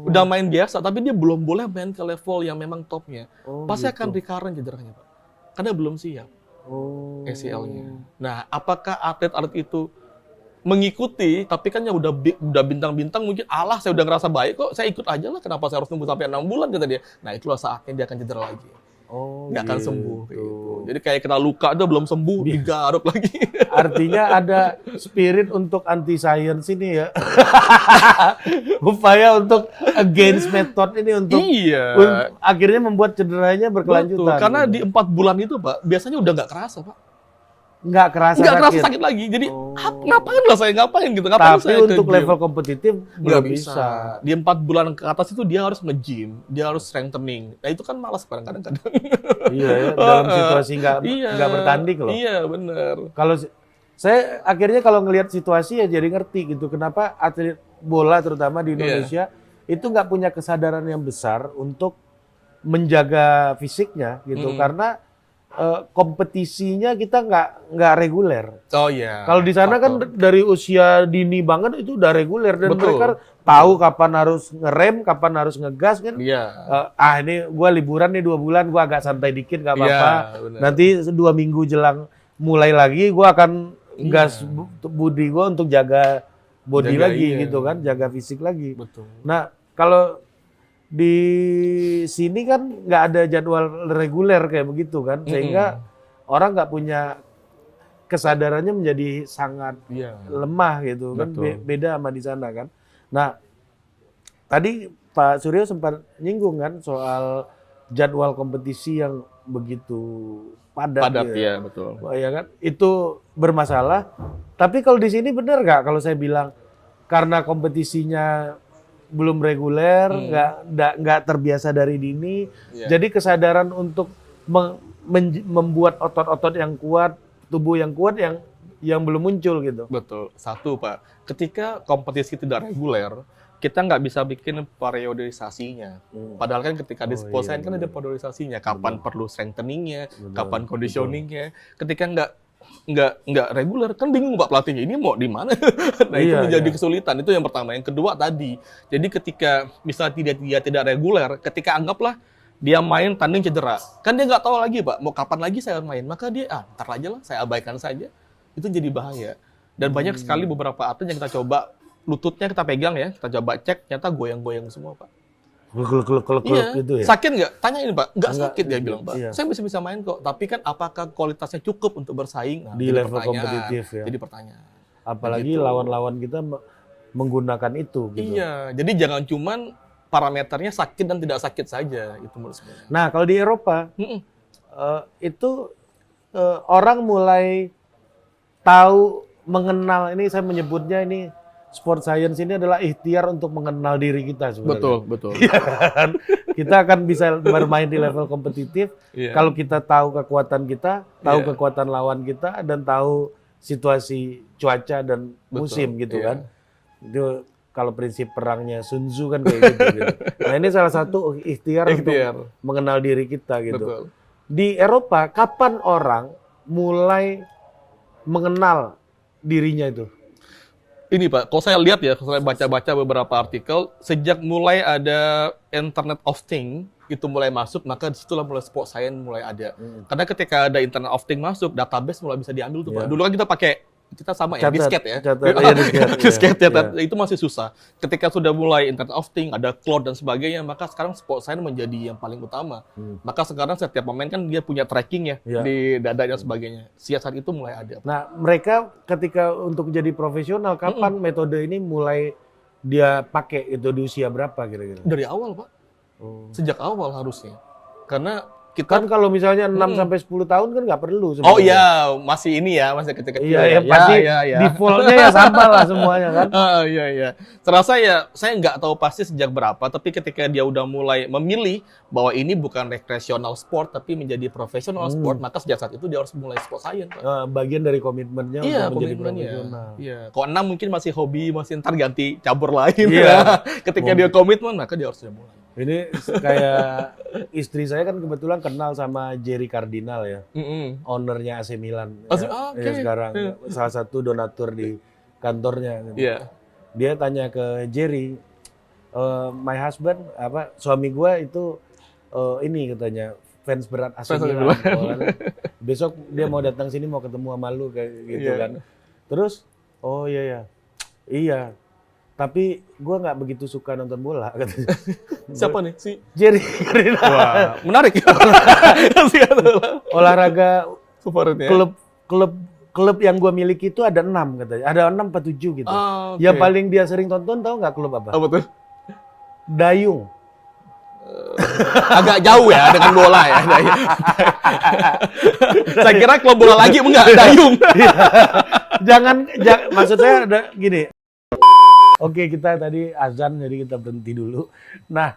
Udah main biasa, tapi dia belum boleh main ke level yang memang topnya. Pasti akan recurrent cederanya, Pak. Karena belum siap Oh. ACL-nya. Nah, apakah atlet-atlet itu mengikuti, tapi kan yang udah bintang-bintang mungkin, alah saya udah ngerasa baik kok, saya ikut aja lah, kenapa saya harus nunggu sampai 6 bulan kata dia. Nah, itulah saatnya dia akan cedera lagi. Oh, nggak akan gitu. sembuh kayak gitu. Jadi kayak kena luka itu belum sembuh, digaruk lagi. Artinya ada spirit untuk anti science ini ya. Upaya untuk against method ini untuk Iya. akhirnya membuat cederanya berkelanjutan. Betul, karena gitu. di 4 bulan itu Pak, biasanya udah nggak kerasa Pak. Nggak kerasa Nggak kerasa sakit. sakit lagi. Jadi Oh. ngapain lah saya ngapain gitu. Ngapain Tapi saya untuk ke gym? level kompetitif Nggak belum bisa. bisa. Di 4 bulan ke atas itu dia harus nge-gym, dia harus strengthening. Nah itu kan malas kadang-kadang. Iya ya, dalam situasi nggak bertanding loh. Iya benar. Kalau saya akhirnya kalau ngelihat situasi ya jadi ngerti gitu kenapa atlet bola terutama di Indonesia itu nggak punya kesadaran yang besar untuk menjaga fisiknya gitu karena kompetisinya kita nggak reguler. Oh iya. Kalau di sana kan dari usia dini banget itu udah reguler dan Betul. mereka tahu kapan harus ngerem, kapan harus ngegas kan. Iya. Ini gua liburan nih 2 bulan, gua agak santai dikit nggak apa-apa. Iya, benar. Nanti 2 minggu jelang mulai lagi, gua akan gas budi gua untuk jaga body Jaga, lagi iya. gitu kan, jaga fisik lagi. Betul. Nah kalau di sini kan nggak ada jadwal reguler kayak begitu kan, sehingga orang nggak punya kesadarannya menjadi sangat Iya. lemah gitu kan, Betul. beda sama di sana kan. Nah, tadi Pak Suryo sempat nyinggung kan soal jadwal kompetisi yang begitu padat. Padat gitu ya, betul. Wah, ya kan, itu bermasalah. Tapi kalau di sini benar nggak kalau saya bilang karena kompetisinya belum reguler, nggak terbiasa dari dini, Iya. jadi kesadaran untuk membuat otot-otot yang kuat, tubuh yang kuat yang belum muncul gitu. Betul. Satu Pak, ketika kompetisi tidak reguler, kita nggak bisa bikin periodisasinya. Padahal kan ketika di sport science kan ada periodisasinya. Kapan perlu strengtheningnya, kapan conditioningnya. Ketika nggak reguler kan bingung Pak pelatihnya ini mau di mana. Nah itu Iya, menjadi iya. kesulitan. Itu yang pertama. Yang kedua tadi, jadi ketika misalnya dia tidak reguler, ketika anggaplah dia main tanding cedera, kan dia nggak tahu lagi Pak mau kapan lagi saya main. Maka dia ntar aja lah saya abaikan saja. Itu jadi bahaya. Dan banyak sekali beberapa atlet yang kita coba lututnya kita pegang ya, kita coba cek, ternyata goyang-goyang semua Pak. Keluk Iya, gitu ya. sakit nggak? Tanyain Pak, nggak Nggak, sakit dia bilang Pak. iya. Saya bisa main kok, tapi kan apakah kualitasnya cukup untuk bersaing? Nah, Di jadi level pertanyaan. kompetitif ya. Jadi pertanyaan. Apalagi Begitu. lawan-lawan kita menggunakan itu gitu. Iya, jadi jangan cuman parameternya sakit dan tidak sakit saja, itu menurut saya. Nah, kalau di Eropa Mm-mm. itu orang mulai tahu mengenal, ini saya menyebutnya ini sport science ini adalah ikhtiar untuk mengenal diri kita sebenarnya. Betul. Kan? Kita akan bisa bermain di level kompetitif Iya. kalau kita tahu kekuatan kita, tahu Iya. kekuatan lawan kita, dan tahu situasi cuaca dan musim gitu iya. kan. Itu kalau prinsip perangnya Sun Tzu kan kayak gitu. Nah ini salah satu ikhtiar Ikhtiar. untuk mengenal diri kita gitu. Betul. Di Eropa kapan orang mulai mengenal dirinya itu? Ini Pak, kalau saya lihat ya, kalau saya baca-baca beberapa artikel, sejak mulai ada Internet of Things, itu mulai masuk, maka disitulah mulai sport science mulai ada. Karena ketika ada Internet of Things masuk, database mulai bisa diambil tuh Pak. Iya. Dulu kan kita sama ya, disket ya. Disket, Disket ya, iya. itu masih susah. Ketika sudah mulai Internet of Things, ada cloud dan sebagainya, maka sekarang sport science menjadi yang paling utama. Maka sekarang setiap pemain kan dia punya tracking ya, Iya. di dada dan sebagainya. Sejak saat itu mulai ada. Nah, mereka ketika untuk jadi profesional, kapan metode ini mulai dia pakai itu di usia berapa kira-kira? Dari awal Pak, sejak awal harusnya. Karena kita Kan kalau misalnya 6 sampai 10 tahun kan nggak perlu Oh sebenarnya. iya, masih ini ya, masih kecil-kecil. Iya, ya. ya, pasti ya. defaultnya ya sama lah semuanya kan. Iya. Terasa ya, saya nggak tahu pasti sejak berapa, tapi ketika dia udah mulai memilih bahwa ini bukan recreational sport, tapi menjadi professional sport, maka sejak saat itu dia harus mulai sport science. Pak. Bagian dari komitmennya Iya, untuk menjadi komitmennya. profesional. Iya. Kalau 6 mungkin masih hobi, masih ntar ganti cabur lain. Iya. Ketika dia komitmen, maka dia harus mulai. Ini kayak istri saya kan kebetulan kenal sama Jerry Cardinal ya, ownernya AC Milan. Oh, Ya, oke. ya sekarang salah satu donatur di kantornya. Iya. Dia tanya ke Jerry, my husband suami gua itu ini katanya fans berat AC Fans Milan. berat. Besok dia mau datang sini mau ketemu sama lu kayak gitu Iya. kan. Terus oh iya. Tapi gue nggak begitu suka nonton bola katanya. Siapa nih? Si Jerry Wah, menarik. olahraga Favoritnya. klub yang gue miliki itu ada 6 katanya. Ada 6 atau 7 gitu. Ah, oke. Yang paling dia sering tonton tahu nggak klub apa? Apa tuh? Dayung. Agak jauh ya dengan bola ya. Saya kira klub bola lagi enggak, dayung. Maksud saya ada gini. Oke, kita tadi azan jadi kita berhenti dulu. Nah,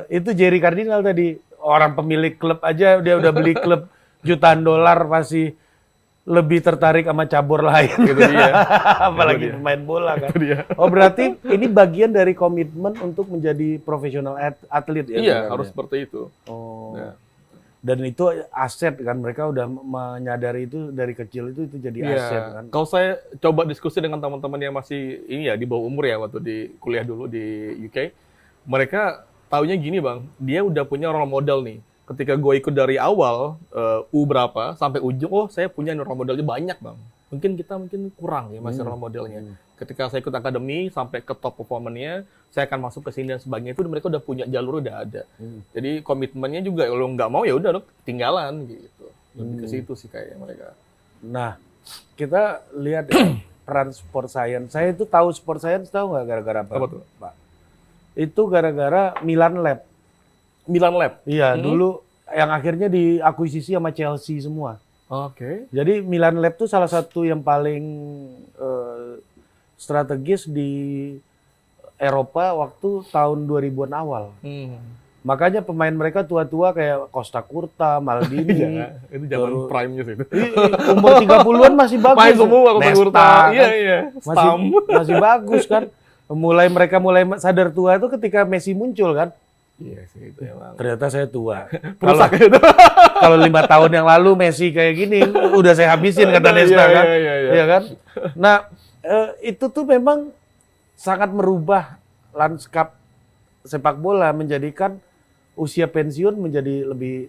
itu Jerry Cardinal tadi, orang pemilik klub aja dia udah beli klub jutaan dolar masih lebih tertarik sama cabur lain gitu dia. Apalagi pemain bola kan. Oh, berarti ini bagian dari komitmen untuk menjadi profesional atlet ya? Iya, harus seperti itu. Oh. Ya. Dan itu aset kan, mereka udah menyadari itu dari kecil itu jadi aset kan. Kalau saya coba diskusi dengan teman-teman yang masih ini ya di bawah umur ya waktu di kuliah dulu di UK, mereka taunya gini bang, dia udah punya role model nih. Ketika gue ikut dari awal U berapa sampai ujung, oh saya punya role modelnya banyak bang. Mungkin kita kurang ya masih role modelnya. Ketika saya ikut akademi sampai ke top performance-nya, saya akan masuk ke sini dan sebagainya itu mereka udah punya jalur udah ada. Jadi komitmennya juga kalau nggak mau ya udah ketinggalan gitu. Lebih ke situ sih kayak mereka. Nah, kita lihat ya, peran sport science. Saya itu tahu sport science tahu nggak gara-gara apa? Apa tuh? Pak? Itu gara-gara Milan Lab. Milan Lab? Iya, dulu yang akhirnya diakuisisi sama Chelsea semua. Oke. Jadi Milan Lab itu salah satu yang paling strategis di Eropa waktu tahun 2000-an awal. Makanya pemain mereka tua-tua kayak Costa Curta, Maldini. Itu zaman prime-nya sih itu. Umur 30-an masih bagus. Main semua Costa Curta. Iya. Masih bagus kan. Mereka mulai sadar tua itu ketika Messi muncul kan. Iya sih itu emang. Ternyata saya tua. Kalau 5 tahun yang lalu Messi kayak gini udah saya habisin kata Nesta kan. Iya kan? Nah, itu tuh memang sangat merubah lanskap sepak bola, menjadikan usia pensiun menjadi lebih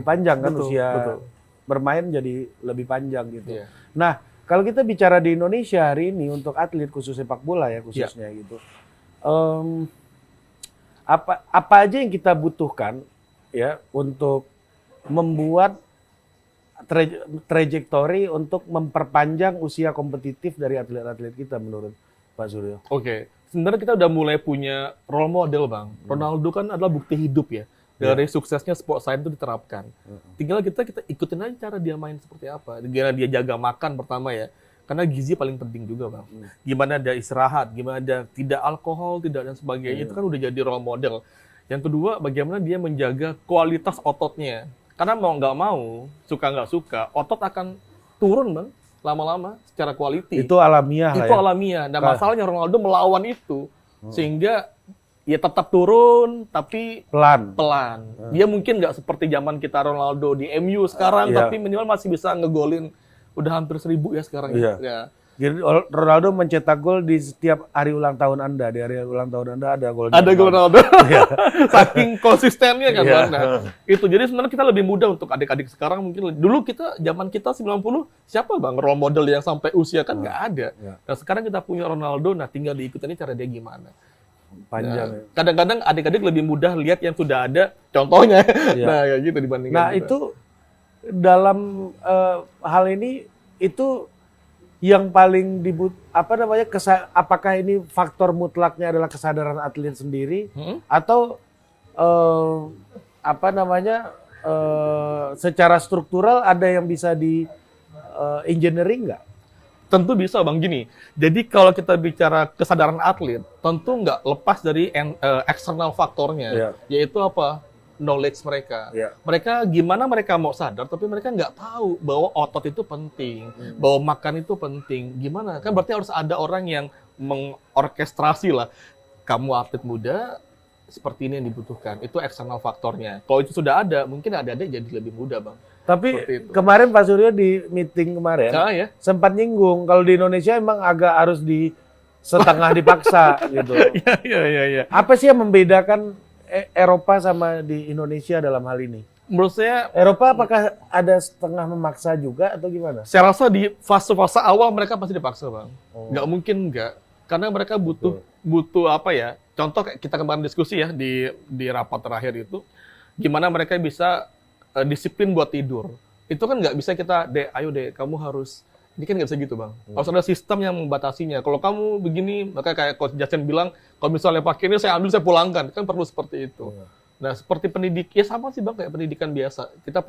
panjang kan, usia bermain jadi lebih panjang gitu. Iya. Nah, kalau kita bicara di Indonesia hari ini untuk atlet khusus sepak bola ya khususnya gitu. Apa aja yang kita butuhkan ya untuk membuat trajektori untuk memperpanjang usia kompetitif dari atlet-atlet kita menurut Pak Suryo? Oke. Sebenarnya kita udah mulai punya role model bang. Ronaldo kan adalah bukti hidup ya. Dari suksesnya sport science itu diterapkan. Tinggal kita ikutin aja cara dia main seperti apa. Gimana dia jaga makan pertama ya. Karena gizi paling penting juga bang. Gimana dia istirahat, gimana dia tidak alkohol, tidak dan sebagainya. Itu kan udah jadi role model. Yang kedua, bagaimana dia menjaga kualitas ototnya. Karena mau nggak mau, suka nggak suka, otot akan turun bang. Lama-lama secara quality. Itu alamiah lah ya. Itu alamiah. Nah masalahnya Ronaldo melawan itu. Sehingga ya tetap turun, tapi pelan. Dia mungkin nggak seperti zaman kita Ronaldo di MU sekarang, tapi minimal masih bisa ngegolin. Udah hampir 1000 ya sekarang. Ya. Jadi Ronaldo mencetak gol di setiap hari ulang tahun Anda. Di hari ulang tahun Anda ada gol. Ada gol Ronaldo. Saking konsistennya kan Bang. Nah, itu jadi sebenarnya kita lebih mudah untuk adik-adik sekarang mungkin. Dulu zaman kita 90 siapa Bang role model yang sampai usia kan nggak ada. Nah, sekarang kita punya Ronaldo, nah tinggal diikutin cara dia gimana. Panjang. Nah, kadang-kadang adik-adik lebih mudah lihat yang sudah ada contohnya. Nah, kayak gitu dibandingkan. Nah, itu dalam hal ini itu yang paling apakah ini faktor mutlaknya adalah kesadaran atlet sendiri atau secara struktural ada yang bisa di engineering nggak? Tentu bisa Bang, gini. Jadi kalau kita bicara kesadaran atlet, tentu nggak lepas dari eksternal faktornya, yaitu apa? Knowledge mereka. Mereka gimana mereka mau sadar, tapi mereka nggak tahu bahwa otot itu penting, bahwa makan itu penting. Gimana? Kan berarti harus ada orang yang mengorkestrasi lah. Kamu atlet muda, seperti ini yang dibutuhkan. Itu eksternal faktornya. Kalau itu sudah ada, mungkin ada-ada jadi lebih mudah Bang. Tapi kemarin Pak Suryo di meeting kemarin sempat nyinggung kalau di Indonesia emang agak harus setengah dipaksa gitu. Iya. Apa sih yang membedakan Eropa sama di Indonesia dalam hal ini? Menurut saya Eropa apakah ada setengah memaksa juga atau gimana? Saya rasa di fase-fase awal mereka pasti dipaksa Bang. Nggak mungkin nggak. Karena mereka butuh apa ya? Contoh kayak kita kemarin diskusi ya di rapat terakhir itu, gimana mereka bisa disiplin buat tidur. Itu kan nggak bisa kita, ayo kamu harus, ini kan nggak bisa gitu bang. Harus ada sistem yang membatasinya. Kalau kamu begini, maka kayak Coach Justin bilang, kalau misalnya pakai ini saya ambil, saya pulangkan. Kan perlu seperti itu. Nah, seperti ya sama sih bang, kayak pendidikan biasa. Kita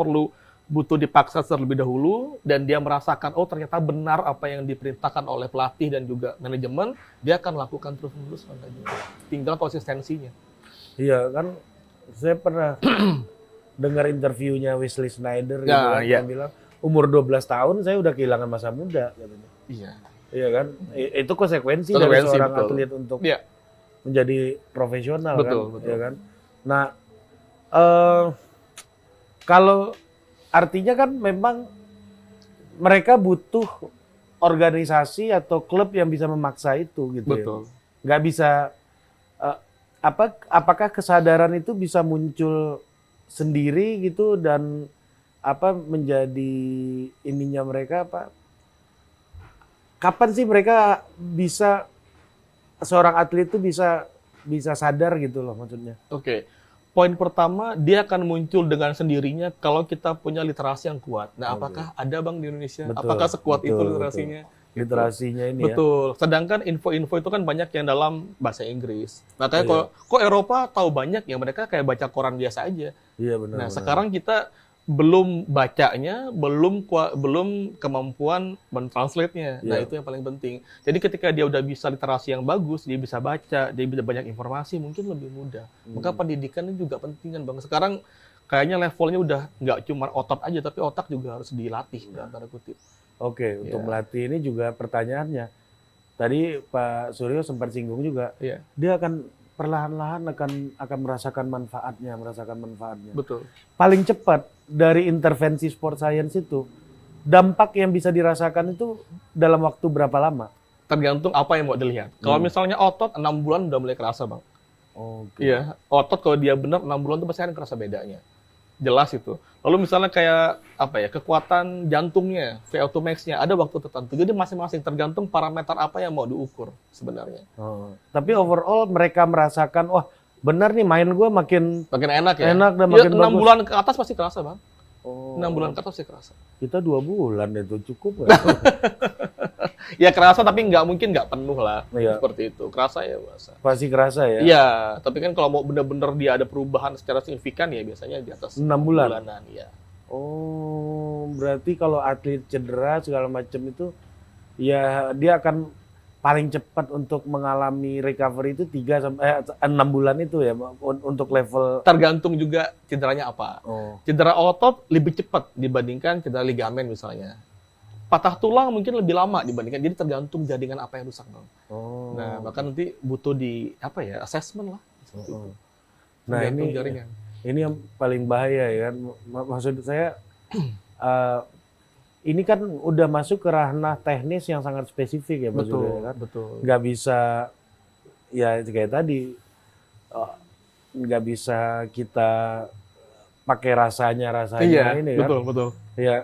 butuh dipaksa terlebih dahulu, dan dia merasakan, oh ternyata benar apa yang diperintahkan oleh pelatih dan juga manajemen, dia akan lakukan terus-menerus. Tinggal konsistensinya. Iya kan, saya pernah dengar interviewnya Wesley Sneijder gitu Iya. yang bilang umur 12 tahun saya udah kehilangan masa muda katanya. Iya. Iya kan? Itu konsekuensi dari seorang atlet untuk menjadi profesional betul. Ya kan? Nah, kalau artinya kan memang mereka butuh organisasi atau klub yang bisa memaksa itu gitu. Betul. Ya. Nggak bisa apakah kesadaran itu bisa muncul sendiri gitu dan menjadi ininya mereka apa? Kapan sih mereka bisa seorang atlet itu bisa sadar gitu loh maksudnya? Oke. Poin pertama, dia akan muncul dengan sendirinya kalau kita punya literasi yang kuat. Nah, apakah ada bang di Indonesia? Apakah sekuat itu literasinya? Literasinya ini betul. Sedangkan info-info itu kan banyak yang dalam bahasa Inggris. Makanya kok Eropa tahu banyak ya, mereka kayak baca koran biasa aja. Iya benar. Nah, sekarang kita belum bacanya, belum kemampuan mentranslate-nya. Nah, itu yang paling penting. Jadi ketika dia udah bisa literasi yang bagus, dia bisa baca, dia bisa banyak informasi, mungkin lebih mudah. Maka pendidikan ini juga penting kan bang. Sekarang kayaknya levelnya udah nggak cuma otot aja, tapi otak juga harus dilatih, dalam tanda kutip. Oke, untuk melatih ini juga pertanyaannya. Tadi Pak Suryo sempat singgung juga. Dia akan perlahan-lahan akan merasakan manfaatnya. Betul. Paling cepat dari intervensi sport science itu, dampak yang bisa dirasakan itu dalam waktu berapa lama? Tergantung apa yang mau dilihat. Kalau misalnya otot 6 bulan udah mulai kerasa bang. Iya, otot kalau dia benar 6 bulan itu pasti akan kerasa bedanya. Jelas itu. Lalu misalnya kayak kekuatan jantungnya, VO2 max-nya ada waktu tertentu. Jadi masing-masing tergantung parameter apa yang mau diukur sebenarnya. Tapi overall mereka merasakan, wah benar nih main gue makin enak ya. Enak dan makin 6 bagus. bulan ke atas pasti kerasa bang. 6 bulan ke atas pasti kerasa. Kita 2 bulan itu cukup nggak? Ya kerasa tapi mungkin nggak penuh lah. Seperti itu. Kerasa ya masa. Pasti kerasa ya? Iya. Tapi kan kalau mau benar-benar dia ada perubahan secara signifikan ya biasanya di atas 6 bulan? Ya. Oh, berarti kalau atlet cedera segala macam itu, ya dia akan paling cepat untuk mengalami recovery itu 6 bulan itu ya untuk level. Tergantung juga cederanya apa. Cedera otot lebih cepat dibandingkan cedera ligamen misalnya. Patah tulang mungkin lebih lama dibandingkan. Jadi tergantung jaringan apa yang rusak. Nah, bahkan nanti butuh assessment lah. Nah, ini yang paling bahaya ya kan. Maksud saya ini kan udah masuk ke ranah teknis yang sangat spesifik ya, betul, kan? Betul. Nggak bisa ya kayak tadi nggak bisa kita pakai rasanya ini kan. Betul. Ya.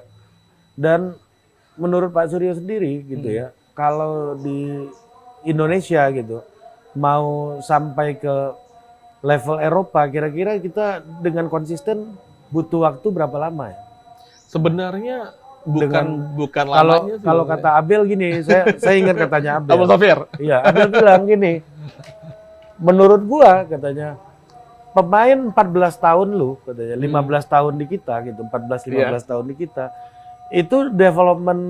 Dan menurut Pak Suryo sendiri gitu ya, kalau di Indonesia gitu mau sampai ke level Eropa, kira-kira kita dengan konsisten butuh waktu berapa lama ya? Sebenarnya bukan lamanya sih. Kalau kata Abel gini, saya ingat katanya Abel. Abel Sofir. Iya, Abel bilang gini. Menurut gua katanya pemain 14 tahun lu katanya, 15 tahun di kita gitu, 14-15 tahun di kita. Itu development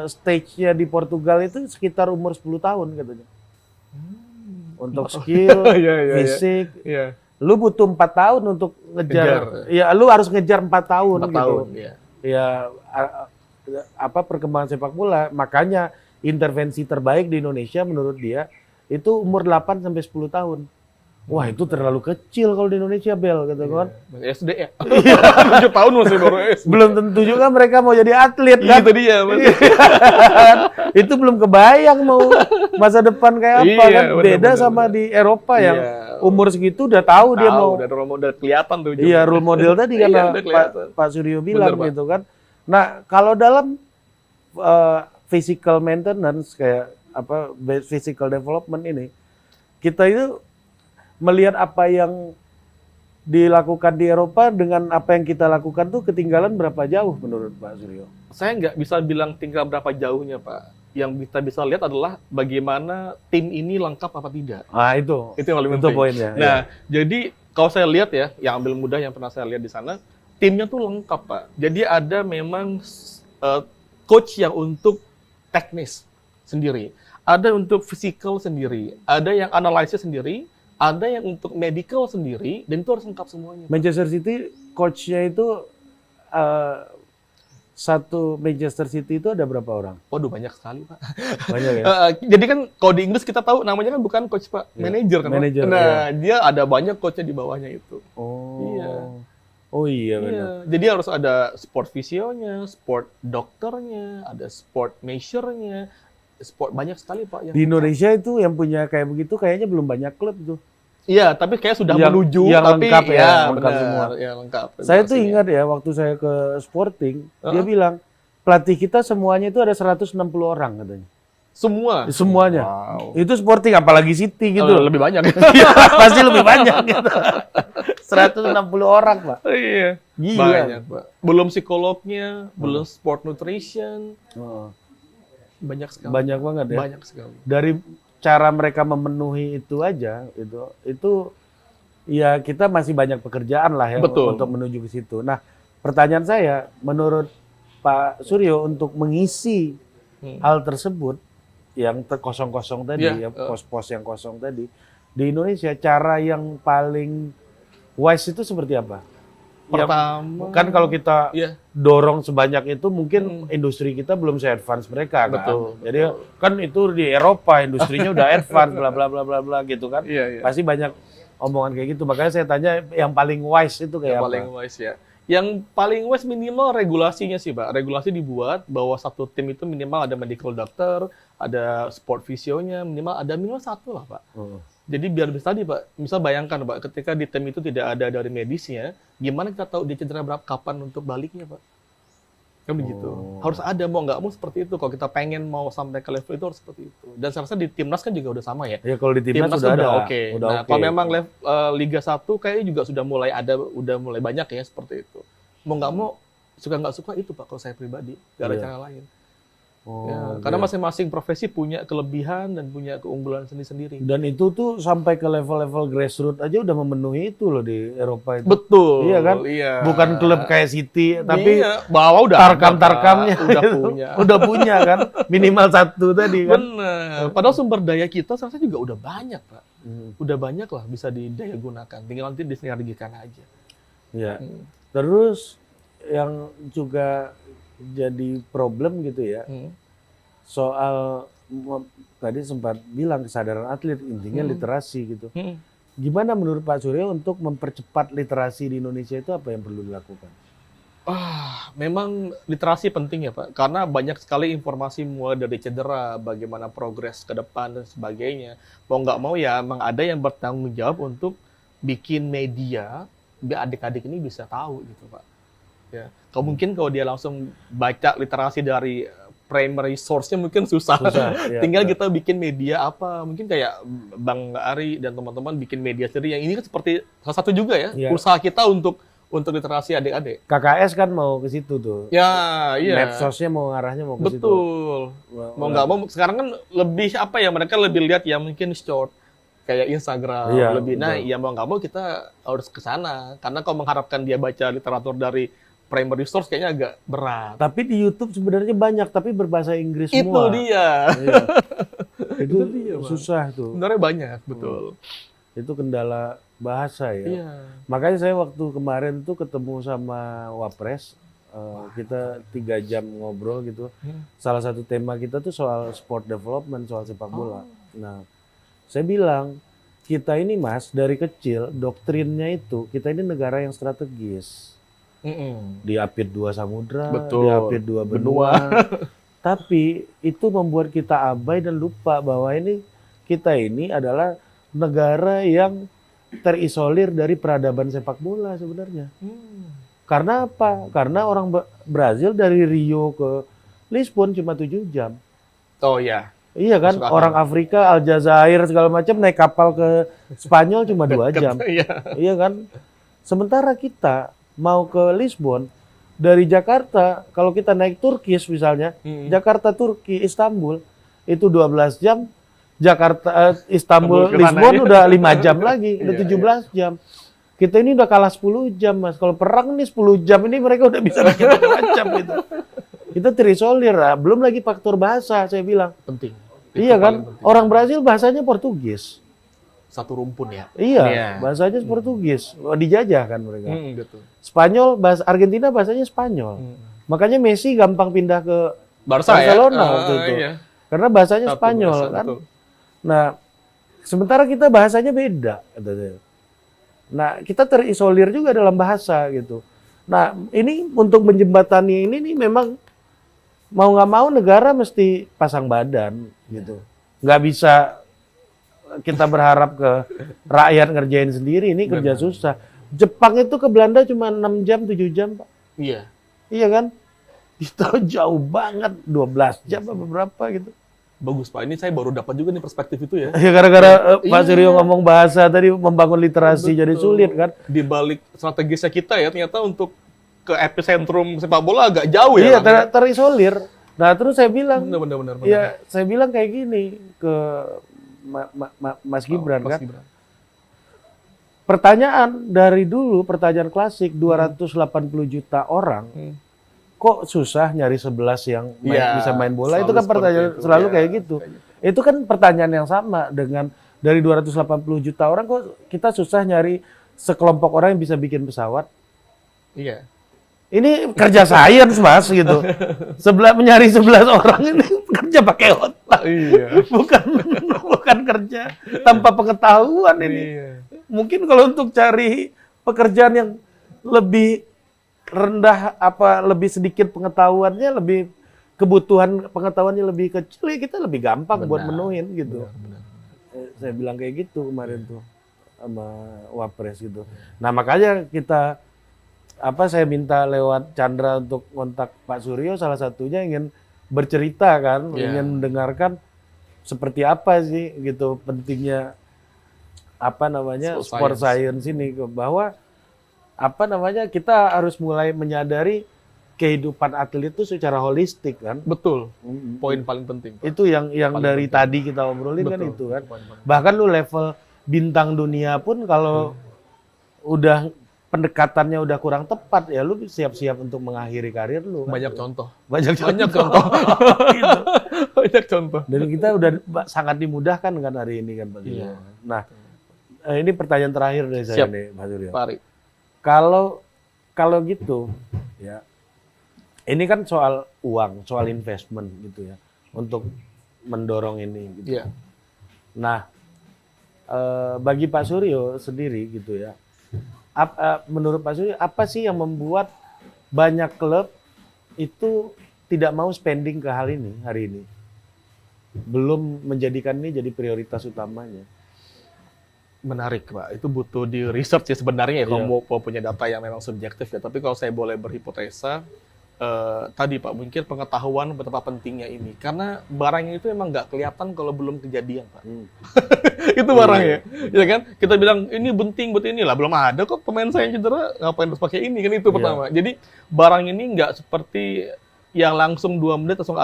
stage-nya di Portugal itu sekitar umur 10 tahun katanya. Untuk skill, fisik. Lu butuh 4 tahun untuk ngejar. Ya, lu harus ngejar 4 tahun 4 gitu. Tahun, ya perkembangan sepak bola, makanya intervensi terbaik di Indonesia menurut dia itu umur 8 sampai 10 tahun. Wah, itu terlalu kecil kalau di Indonesia, Bel, kata kan. SD ya. 7 tahun masih baru SD. Belum tentu juga mereka mau jadi atlet kan. Itu dia, itu belum kebayang mau masa depan kayak apa kan. Beda sama di Eropa yang umur segitu udah tahu dia mau. Udah kelihatan tuh. Iya, role model tadi karena Pak Suryo bilang gitu kan. Nah, kalau dalam physical maintenance kayak physical development ini, kita itu melihat apa yang dilakukan di Eropa dengan apa yang kita lakukan tuh ketinggalan berapa jauh menurut Pak Suryo? Saya nggak bisa bilang tinggal berapa jauhnya, Pak. Yang kita bisa lihat adalah bagaimana tim ini lengkap apa tidak. Ah itu yang paling itu penting. poinnya. Nah, jadi kalau saya lihat ya, yang ambil mudah yang pernah saya lihat di sana, timnya tuh lengkap, Pak. Jadi ada memang coach yang untuk teknis sendiri, ada untuk physical sendiri, ada yang analisis sendiri, ada yang untuk medical sendiri, dan itu harus lengkap semuanya. Manchester City coachnya itu satu Manchester City itu ada berapa orang? Waduh, banyak sekali, Pak. Banyak ya. Jadi kan kalau di Inggris kita tahu namanya kan bukan coach, Pak, manajer kan, Pak? Manajer, Nah, dia ada banyak coachnya di bawahnya itu. Oh. Iya. Oh iya Iya, benar. jadi harus ada sport visionya, sport dokternya, ada sport measure-nya, sport banyak sekali, Pak. Yang Di Indonesia itu yang punya kayak begitu kayaknya belum banyak klub tuh. Iya, tapi kayak sudah Yang- menuju, yang tapi lengkap ya, lengkap benar, semua. ya lengkap. Saya tuh Regulasinya. ingat ya waktu saya ke Sporting, dia Heeh. bilang pelatih kita semuanya itu ada 160 orang katanya. Semua. Semuanya. Wow. Itu Sporting apalagi City gitu. Lebih banyak. Pasti lebih banyak gitu. 160 orang, Pak. Iya. Gila. Banyak, Pak. Belum psikolognya, belum sport nutrition, Oh, banyak sekali. banyak banget ya. Banyak sekali. Dari cara mereka memenuhi itu aja, itu ya kita masih banyak pekerjaan lah ya Betul. untuk menuju ke situ. Nah, pertanyaan saya, menurut Pak Suryo untuk mengisi hal tersebut yang kosong-kosong tadi Iya, ya, pos-pos yang kosong tadi di Indonesia, cara yang paling wise itu seperti apa? Pertama, Kan kalau kita iya. dorong sebanyak itu mungkin industri kita belum se-advance mereka kan. Betul, Jadi kan itu di Eropa industrinya udah advance bla bla bla bla bla gitu kan. Iya, iya. Pasti banyak omongan kayak gitu. Makanya saya tanya yang paling wise itu kayak Yang apa? paling wise ya. Yang paling wise minimal regulasinya sih, Pak. Regulasi dibuat bahwa satu tim itu minimal ada medical doctor, ada sport visionya, minimal satu lah, Pak. Jadi biar bisa tadi, Pak, misal bayangkan, Pak, ketika di tim itu tidak ada dari medisnya, gimana kita tahu dia cedera berapa kapan untuk baliknya, Pak? Kan begitu. Harus ada, mau nggak mau seperti itu. Kalau kita pengen mau sampai ke level itu harus seperti itu. Dan saya rasa di timnas kan juga udah sama ya. Ya kalau di timnas sudah ada. Oke. Udah Nah, oke. kalau memang Liga 1 kayaknya juga sudah mulai banyak ya seperti itu. Mau nggak mau, suka nggak suka itu, Pak, kalau saya pribadi. Nggak ada Iya. cara lain. Oh, Ya, karena masing-masing profesi punya kelebihan dan punya keunggulan sendiri-sendiri. Dan itu tuh sampai ke level-level grassroots aja udah memenuhi itu loh di Eropa itu. Betul. Iya kan? Iya. Bukan klub kayak City, tapi iya, bawah udah tarkam-tarkamnya ada, Pak. Udah itu punya. udah punya kan, minimal satu tadi kan. Bener. Padahal sumber daya kita saya rasa juga udah banyak, Pak. Udah banyak lah bisa didaya gunakan. Tinggal nanti disinergikan aja. Ya. Terus yang juga jadi problem gitu ya, soal tadi sempat bilang kesadaran atlet, intinya literasi gitu. Gimana menurut Pak Suryo untuk mempercepat literasi di Indonesia itu apa yang perlu dilakukan? Memang literasi penting ya, Pak. Karena banyak sekali informasi mulai dari cedera, bagaimana progres ke depan dan sebagainya. Mau nggak mau ya emang ada yang bertanggung jawab untuk bikin media biar adik-adik ini bisa tahu gitu, Pak. Ya. Kalau dia langsung baca literasi dari primary source-nya mungkin susah. Ya, Tinggal kita bikin media apa, mungkin kayak Bang Ari dan teman-teman bikin media sendiri. Yang ini kan seperti salah satu juga ya, usaha kita untuk literasi adik-adik. KKS kan mau ke situ tuh. Ya, iya. Medsosnya mau ngarahnya mau ke situ. Betul. Mau nggak mau, sekarang kan lebih apa ya, mereka lebih lihat ya mungkin short, kayak Instagram, Iya, lebih. Nah, betul. ya mau nggak mau kita harus ke sana. Karena kalau mengharapkan dia baca literatur dari primary source kayaknya agak berat. Tapi di YouTube sebenarnya banyak, tapi berbahasa Inggris Itu semua. dia. Iya. itu dia, Bang. susah tuh. Sebenarnya banyak, betul. Itu kendala bahasa ya. Iya. Makanya saya waktu kemarin tuh ketemu sama Wapres, kita 3 jam ngobrol gitu. Salah satu tema kita tuh soal sport development, soal sepak bola. Nah, saya bilang, kita ini Mas, dari kecil doktrinnya itu, kita ini negara yang strategis. Diapit 2 samudra, Betul. diapit 2 benua. Tapi itu membuat kita abai dan lupa bahwa kita ini adalah negara yang terisolir dari peradaban sepak bola sebenarnya. Karena apa? Karena orang Brazil dari Rio ke Lisbon cuma 7 jam. Oh ya. Iya kan, Masuk akal. orang Afrika, Aljazair segala macam naik kapal ke Spanyol cuma 2 jam. Iya. Iya kan? Sementara kita mau ke Lisbon dari Jakarta, kalau kita naik Turkish misalnya, Jakarta Turki Istanbul itu 12 jam, Jakarta Istanbul Istanbul ke sana Lisbon aja. udah 5 jam lagi, udah Iya, 17 jam. Kita ini udah kalah 10 jam, Mas. Kalau perang nih 10 jam ini mereka udah bisa bikin macam-macam gitu. Kita terisolir, belum lagi faktor bahasa saya bilang. Penting. Iya Itu kan? paling penting. Orang Brasil bahasanya Portugis. Satu rumpun ya. Iya, bahasanya Portugis. Dijajah kan mereka. Betul. Spanyol, bahasa Argentina bahasanya Spanyol. Makanya Messi gampang pindah ke Barca Barcelona ya. waktu itu. Iya. Karena bahasanya Satu Spanyol bahasa, kan. betul. Nah, sementara kita bahasanya beda. Kata saya. Nah, kita terisolir juga dalam bahasa gitu. Nah, ini untuk menjembatani ini nih memang mau nggak mau negara mesti pasang badan gitu. Nggak bisa kita berharap ke rakyat ngerjain sendiri, ini kerja susah. Jepang itu ke Belanda cuma 6 jam, 7 jam, Pak. Iya. Iya kan? Kita jauh banget, 12 jam apa berapa gitu. Bagus Pak, ini saya baru dapat juga nih perspektif itu ya. Ya gara-gara Pak Iya. Suryo ngomong bahasa tadi membangun literasi jadi sulit kan. Di balik strategisnya kita ya, ternyata untuk ke epicentrum sepak bola agak jauh Iya, ya. terisolir. Nah, terus saya bilang, Benar. ya saya bilang kayak gini ke Mas Gibran Mas kan. Gibran. Pertanyaan dari dulu, pertanyaan klasik 280 juta orang. Kok susah nyari 11 yang Iya, bisa main bola? Itu selalu kan pertanyaan seperti itu, selalu ya. kayak gitu. Itu kan pertanyaan yang sama dengan dari 280 juta orang kok kita susah nyari sekelompok orang yang bisa bikin pesawat. Iya. Ini kerja sains, Mas, gitu. Menyari 11 orang ini kerja pakai otak. Iya. Bukan kerja tanpa pengetahuan ini. Iya. Mungkin kalau untuk cari pekerjaan yang lebih rendah lebih sedikit pengetahuannya, lebih kebutuhan pengetahuannya lebih kecil, ya kita lebih gampang buat menuhin gitu. Benar. Saya bilang kayak gitu kemarin tuh sama Wapres gitu. Nah, makanya saya minta lewat Chandra untuk kontak Pak Suryo, salah satunya ingin bercerita kan, ingin mendengarkan seperti apa sih gitu pentingnya sport science ini, bahwa kita harus mulai menyadari kehidupan atlet itu secara holistik kan. Betul. Poin paling penting. Itu yang Paling dari penting. tadi kita obrolin kan Betul. itu kan. Poin paling Bahkan lu level bintang dunia pun kalau udah pendekatannya udah kurang tepat, ya lu siap-siap untuk mengakhiri karir lu. Kan? Banyak contoh. Banyak contoh. Gitu. Banyak contoh. Dan kita udah sangat dimudahkan kan hari ini kan Pak Suryo. Iya. Nah, ini pertanyaan terakhir dari saya nih Pak Suryo. Pak Ari. Kalau gitu, ya, ini kan soal uang, soal investment gitu ya, untuk mendorong ini. Gitu. Iya. Nah, bagi Pak Suryo sendiri gitu ya, menurut Pak Suryo apa sih yang membuat banyak klub itu tidak mau spending ke hal ini hari ini, belum menjadikan ini jadi prioritas utamanya? Menarik Pak, itu butuh di research ya sebenarnya ya, kalau mau punya data yang memang subjektif ya. Tapi kalau saya boleh berhipotesa, tadi Pak, mungkin pengetahuan betapa pentingnya ini. Karena barangnya itu memang nggak kelihatan kalau belum kejadian Pak. Itu barangnya, ya kan? Kita bilang ini penting buat inilah, belum ada kok pemain saya yang cedera, ngapain harus pakai ini kan, itu pertama. Jadi barang ini nggak seperti yang langsung 2 menit langsung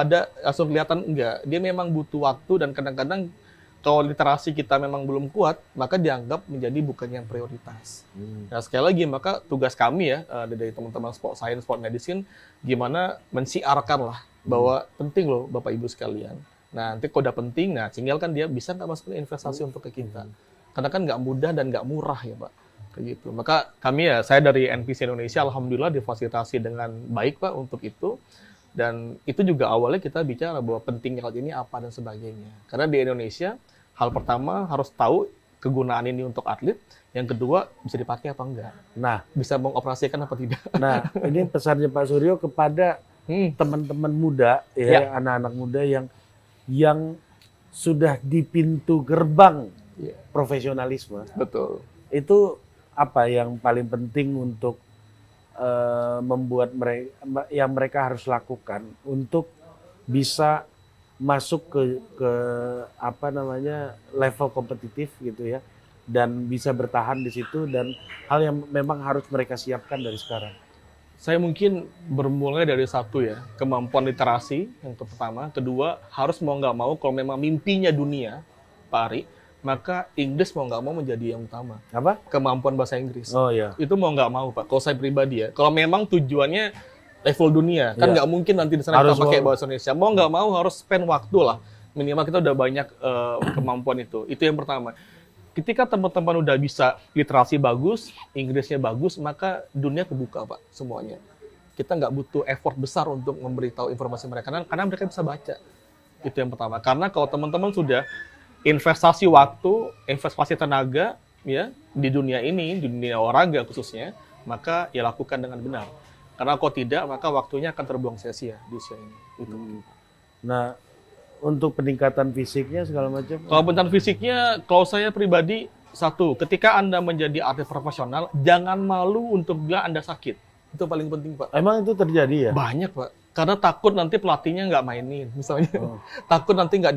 kelihatan, enggak. Dia memang butuh waktu, dan kadang-kadang kalau literasi kita memang belum kuat, maka dianggap menjadi bukan yang prioritas. Nah, sekali lagi, maka tugas kami ya, dari teman-teman sport science, sport medicine, gimana mensiarkan lah, bahwa penting loh Bapak Ibu sekalian. Nah, nanti kalau udah penting, nah tinggal kan dia bisa nggak masukin investasi untuk ke kita. Karena kan nggak mudah dan nggak murah ya Pak. Kayak gitu. Maka kami ya, saya dari NPC Indonesia, alhamdulillah difasilitasi dengan baik Pak untuk itu. Dan itu juga awalnya kita bicara bahwa pentingnya hal ini apa dan sebagainya. Karena di Indonesia, hal pertama harus tahu kegunaan ini untuk atlet. Yang kedua, bisa dipakai apa enggak. Nah, bisa mengoperasikan apa tidak. Nah, ini pesannya Pak Suryo kepada teman-teman muda, ya, anak-anak muda yang sudah di pintu gerbang profesionalisme. Betul. Itu apa yang paling penting untuk membuat mereka harus lakukan untuk bisa masuk ke apa namanya level kompetitif gitu ya, dan bisa bertahan di situ, dan hal yang memang harus mereka siapkan dari sekarang? Saya mungkin bermulai dari satu ya, kemampuan literasi yang pertama. Kedua, harus mau nggak mau kalau memang mimpinya dunia, Pak Ari, maka Inggris mau nggak mau menjadi yang utama. Apa? Kemampuan bahasa Inggris. Oh ya. Itu mau nggak mau, Pak. Kalau saya pribadi ya, kalau memang tujuannya level dunia, kan Iya. nggak mungkin nanti di sana Harus kita pakai mau- bahasa Indonesia. Mau nggak mau harus spend waktu lah. Minimal kita udah banyak kemampuan itu. Itu yang pertama. Ketika teman-teman udah bisa literasi bagus, Inggrisnya bagus, maka dunia kebuka, Pak, semuanya. Kita nggak butuh effort besar untuk memberitahu informasi mereka, karena mereka bisa baca. Itu yang pertama. Karena kalau teman-teman sudah investasi waktu, investasi tenaga, ya di dunia ini, di dunia olahraga khususnya, maka ya lakukan dengan benar. Karena kalau tidak, maka waktunya akan terbuang sia-sia di usia ini. Itu. Nah, untuk peningkatan fisiknya segala macam. Kalau peningkatan fisiknya, kalau saya pribadi, satu, ketika Anda menjadi atlet profesional, jangan malu untuk bilang Anda sakit. Itu paling penting, Pak. Emang itu terjadi ya? Banyak, Pak. Karena takut nanti pelatihnya nggak mainin, misalnya. Oh. Takut nanti nggak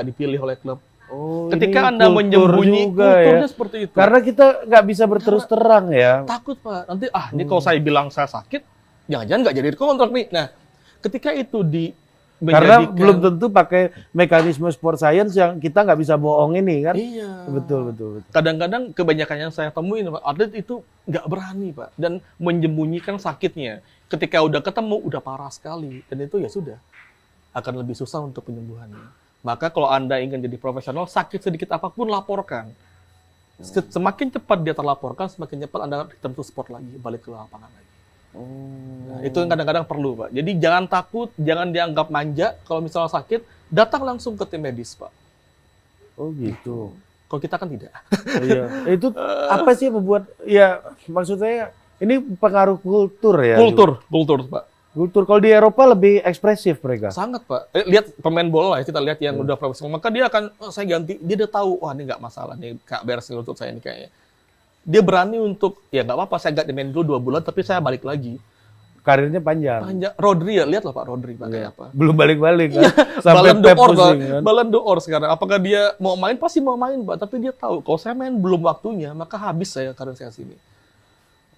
dipilih oleh klub. Oh, Ketika ini Anda kultur menyembunyi, juga kulturnya ya. seperti itu. Karena kita nggak bisa berterus terang ya. Takut, Pak. Nanti, ini kalau saya bilang saya sakit, jangan-jangan nggak jadi kontrak nih. Nah, ketika itu Karena menjadikan- belum tentu pakai mekanisme sport science yang kita nggak bisa bohong ini kan. Iya. Betul. Kadang-kadang kebanyakan yang saya temuin, Pak, atlet itu nggak berani, Pak, dan menyembunyikan sakitnya. Ketika udah ketemu, udah parah sekali, dan itu ya sudah akan lebih susah untuk penyembuhannya. Maka kalau Anda ingin jadi profesional, sakit sedikit apapun laporkan. Semakin cepat dia terlaporkan, semakin cepat Anda tentu sport lagi, balik ke lapangan lagi. Nah, itu yang kadang-kadang perlu, Pak. Jadi jangan takut, jangan dianggap manja. Kalau misalnya sakit, datang langsung ke tim medis, Pak. Oh gitu. Kalau kita kan tidak. Iya. Itu apa sih yang membuat ya maksud saya ini pengaruh kultur ya. Kultur, Pak. Kultur kalau di Eropa lebih ekspresif mereka. Sangat, Pak. Lihat pemain bola ya, kita lihat yang udah profesional, maka dia akan, saya ganti, dia udah tahu, wah ini nggak masalah, nih Kak beres untuk saya ini kayaknya. Dia berani untuk, ya nggak apa-apa, saya ganti main dulu 2 bulan, tapi saya balik lagi. Karirnya panjang. Panjang. Rodri ya, lihatlah Pak Rodri, Pak, kayak apa. Belum balik-balik kan. Sampai Ballon Pep d'Or, Pak. pusing kan. Ballon d'Or sekarang. Apakah dia mau main? Pasti mau main, Pak. Tapi dia tahu, kalau saya main belum waktunya, maka habis saya karir saya sini.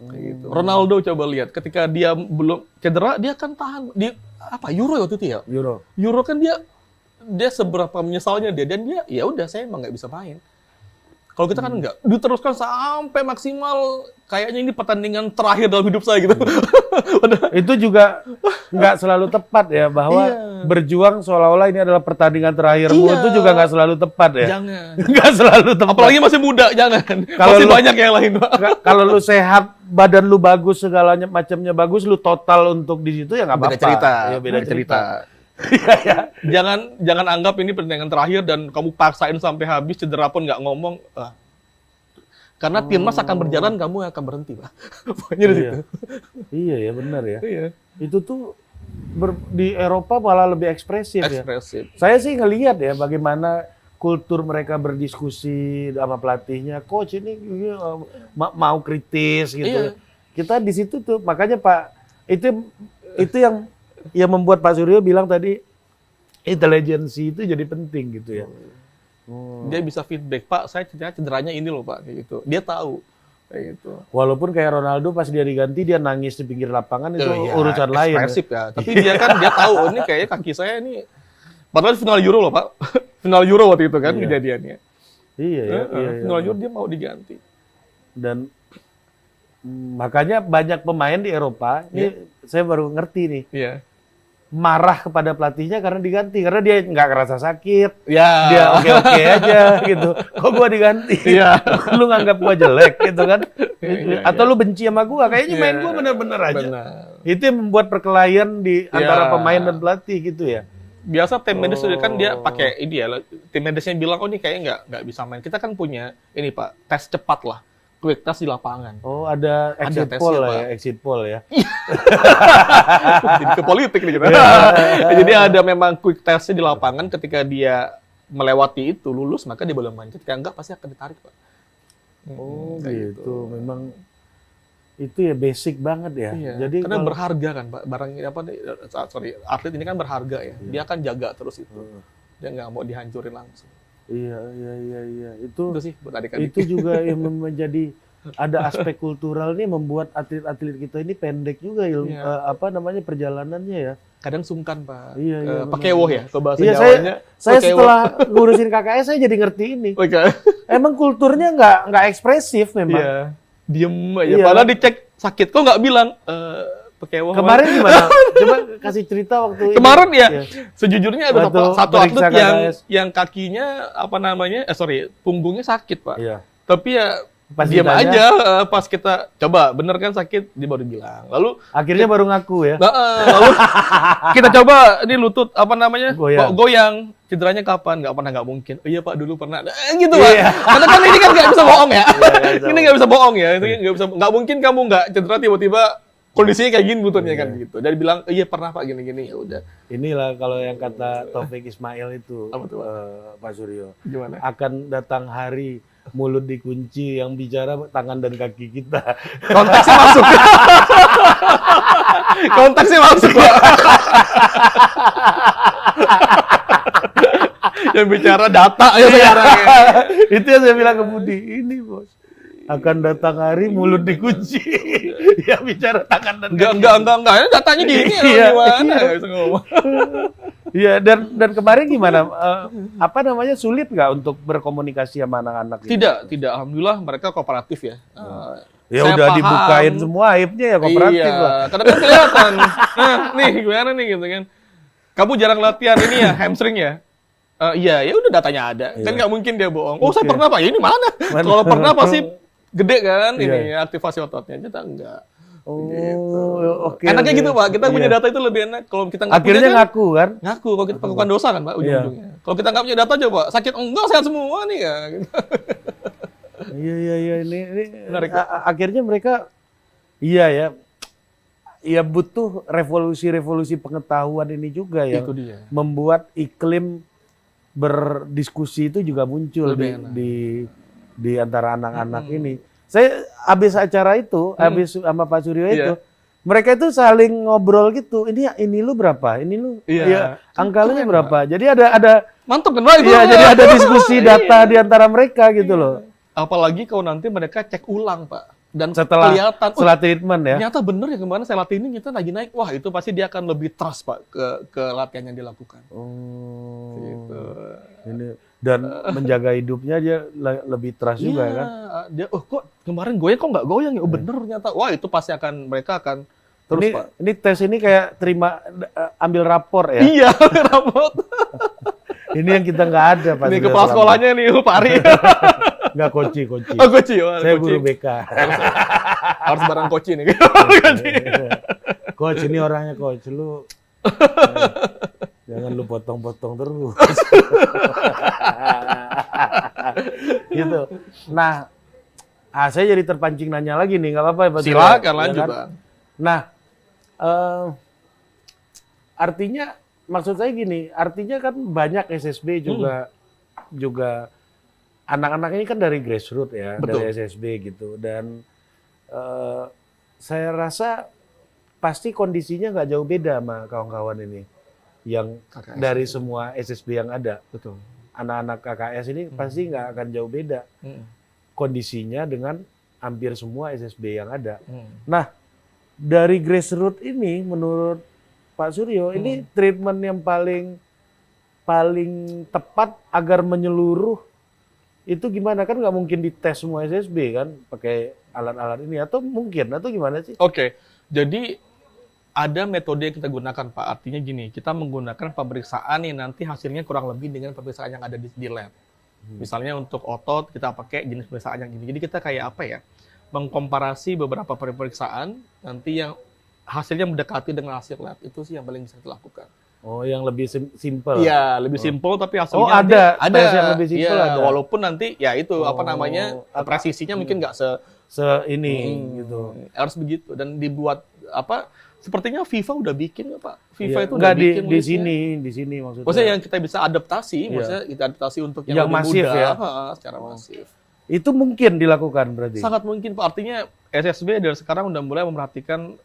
Kayak gitu. Ronaldo coba lihat, ketika dia belum cedera, dia kan tahan di apa Euro waktu itu ya. Euro kan dia seberapa menyesalnya dia, dan dia ya udah saya emang nggak bisa main. Kalau kita kan enggak, diteruskan sampai maksimal, kayaknya ini pertandingan terakhir dalam hidup saya gitu. itu juga nggak selalu tepat ya, bahwa Iya. berjuang seolah-olah ini adalah pertandingan terakhirmu. Iya. Itu juga nggak selalu tepat ya. Jangan. Nggak selalu tepat. Apalagi masih muda, jangan. Kalau Masih lu- banyak yang lain, Pak. Kalau lu sehat, badan lu bagus, segalanya macamnya bagus, lu total untuk di situ ya nggak apa-apa. Beda cerita. Ya, beda cerita. Jangan anggap ini pertandingan terakhir dan kamu paksain sampai habis, cedera pun nggak ngomong. Karena timnas akan berjalan, kamu akan berhenti, Pak. Pokoknya di Iya. situ. Iya ya benar ya. Iya. Itu tuh di Eropa malah lebih ekspresif ya. Ekspresif. Saya sih ngelihat ya bagaimana kultur mereka berdiskusi sama pelatihnya, coach ini mau kritis gitu. Iya. Kita di situ tuh makanya Pak itu yang membuat Pak Suryo bilang tadi intelijensi itu jadi penting gitu ya. Dia bisa feedback, Pak, saya cederanya ini loh, Pak, kayak gitu. Dia tahu kayak gitu. Walaupun kayak Ronaldo pas dia diganti dia nangis di pinggir lapangan itu Iya, urusan lain. ekspresif ya. Tapi dia tahu, oh, ini kayaknya kaki saya ini. Padahal final Euro loh, Pak. Final Euro waktu itu kan Iya. kejadiannya. Iya ya. Iya. Final Euro dia mau diganti. Dan makanya banyak pemain di Eropa, ini saya baru ngerti nih, Iya. marah kepada pelatihnya karena diganti. Karena dia nggak ngerasa sakit, Ya. dia oke-oke aja gitu. Kok gua diganti? Iya. Lu nganggap gua jelek gitu kan? Iya, Atau lu benci sama gua? Kayaknya main Iya. gua bener-bener aja. Benar. Itu yang membuat perkelahian di antara Iya. pemain dan pelatih gitu ya. Biasa tim medis kan dia pakai ini ya, tim medisnya bilang, oh ini kayaknya nggak bisa main. Kita kan punya ini, Pak, tes cepat lah, quick test di lapangan. Oh, ada exit tesnya, poll lah Pak. ya, exit poll ya. Jadi ke politik nih kita. Jadi ada memang quick testnya di lapangan, ketika dia melewati itu lulus, maka dia boleh main. Ketika enggak pasti akan ditarik, Pak. Oh Kayak gitu. Memang Itu ya basic banget ya. Iya. Jadi Karena kalau- berharga kan, Pak. Barang ini apa nih? Sorry, atlet ini kan berharga ya. Dia akan jaga terus itu. Dia nggak mau dihancurin langsung. Iya. Itu Itu sih buat adik-adik. itu juga yang menjadi ada aspek kultural nih membuat atlet-atlet kita ini pendek juga Iya. perjalanannya ya. Kadang sungkan, Pak. Iya, Pakewoh ya, ke bahasa Iya, Jawanya. saya pakewoh. setelah ngurusin KKS saya jadi ngerti ini. Oke. Emang kulturnya nggak ekspresif memang. Iya. Diem aja. Iya. Padahal dicek sakit, kok nggak bilang pakewoh. Kemarin gimana? Coba kasih cerita waktu Kemarin ini. ya, Iya. sejujurnya ada Waktu satu periksa atlet KKS. yang kakinya punggungnya sakit, Pak. Iya. Tapi ya Pas diam ditanya, aja pas kita coba bener kan sakit, dia baru bilang. Lalu akhirnya baru ngaku ya. lalu kita coba ini lutut Goyang. cederanya kapan? Nggak mungkin. Oh iya Pak, dulu pernah. Gitu Pak. Iya. Karena kan ini kan nggak bisa bohong ya. Iya, Ini nggak bisa bohong ya. Itu nggak mungkin kamu nggak cedera tiba-tiba kondisinya kayak gini lututnya kan gitu. Dan bilang iya pernah Pak gini-gini, ya udah. Inilah kalau yang kata Taufik Ismail itu, Apa tuh, Pak? Pak Suryo. Gimana? Akan datang hari mulut dikunci, yang bicara tangan dan kaki kita. Konteksnya masuk. Konteksnya masuk Pak. Yang bicara data ya sekarang. Itu yang saya bilang ke Budi, ini bos. Akan datang hari mulut dikunci. Yang bicara tangan dan kaki. Enggak. Ini datanya gini ya, Iya, gimana? iya. Nggak bisa ngomong. Iya, dan kemarin gimana? Sulit nggak untuk berkomunikasi sama anak-anak? ini? Tidak. Alhamdulillah mereka kooperatif ya. Ya Saya udah paham. dibukain semua aibnya ya kooperatif Iya, lah. karena kan kelihatan. Nah, nih gimana nih gitu kan. Kamu jarang latihan ini ya, hamstring ya? Iya, ya udah datanya ada. Kan nggak mungkin dia bohong. Oh, saya Oke. pernah Pak. Ya, ini mana? Kalau pernah pasti gede kan Iya. ini aktivasi ototnya. Kita enggak. Oh, oke. Enaknya oke. gitu Pak. Kita punya Iya. data itu lebih enak. Kalau kita nggak Akhirnya punya kan, ngaku kan? ngaku. Kalau kita melakukan dosa kan Pak ujung-ujungnya. Kalau kita nggak punya data coba sakit enggak sehat semua nih ya. Gitu. Iya. Ini Menarik. akhirnya mereka ya butuh revolusi pengetahuan ini juga yang Itu dia. membuat iklim berdiskusi itu juga muncul Lebih enak. di antara anak-anak ini. Saya habis acara itu, habis sama Pak Suryo itu, Iya. mereka itu saling ngobrol gitu. Ini lu berapa? Ini lu Iya. ya, angka lu Keren, berapa? Jadi ada Mantap kan Pak itu? iya, jadi ada diskusi data di antara mereka gitu loh. Apalagi kalau nanti mereka cek ulang Pak. Dan Setelah kelihatan, setelah treatment ya. ternyata bener ya kemarin saya latih ini kita lagi naik. Wah itu pasti dia akan lebih trust Pak ke latihan yang dilakukan. Oh. Gitu. Ini dan menjaga hidupnya dia lebih trust juga kan. Dia kok kemarin goyang kok nggak goyang ya? Oh bener ternyata. Wah itu pasti mereka akan terus Ini Pak. ini tes ini kayak terima ambil rapor ya. Iya, rapot. Ini yang kita nggak ada Pak. Ini Suryo kepala selama- sekolahnya nih Pak Ari. Nggak koci. Oh coach ya. Saya guru BK. Harus barang coach nih. Coach ini orangnya coach lu. Jangan lu potong-potong terus. Gitu. Nah, saya jadi terpancing nanya lagi nih, nggak apa-apa ya Pak Suryo? Silakan Ya lanjut kan? Bang. Nah, artinya maksud saya gini, artinya kan banyak SSB juga anak-anak ini kan dari grassroots ya, Betul. dari SSB gitu, dan saya rasa pasti kondisinya nggak jauh beda sama kawan-kawan ini yang KKS. dari semua SSB yang ada. Betul. Anak-anak KKS ini pasti nggak akan jauh beda kondisinya dengan hampir semua SSB yang ada. Nah, dari grassroots ini menurut Pak Suryo ini treatment yang paling tepat agar menyeluruh itu gimana? Kan nggak mungkin dites semua SSB kan pakai alat-alat ini, atau mungkin, atau gimana sih? Oke, jadi ada metode yang kita gunakan Pak. Artinya gini, kita menggunakan pemeriksaan yang nanti hasilnya kurang lebih dengan pemeriksaan yang ada di lab. Misalnya untuk otot kita pakai jenis pemeriksaan yang ini. Jadi kita kayak apa ya? Mengkomparasi beberapa pemeriksaan nanti yang hasilnya mendekati dengan hasil lab. Itu sih yang paling bisa kita lakukan. Oh, yang lebih simple. Iya, lebih simpel tapi hasilnya Oh, nanti ada tes yang lebih simpel Iya, ada. walaupun nanti ya itu apa Oh, namanya presisinya mungkin nggak ini gitu. harus begitu dan dibuat apa? Sepertinya FIFA udah bikin nggak Pak? FIFA Iya, itu udah nggak bikin di listnya. sini maksudnya. Maksudnya yang kita bisa adaptasi, Iya. maksudnya kita adaptasi untuk Yang lebih masif muda, ya? secara masif. Itu mungkin dilakukan berarti. Sangat mungkin Pak. Artinya SSB dari sekarang udah mulai memperhatikan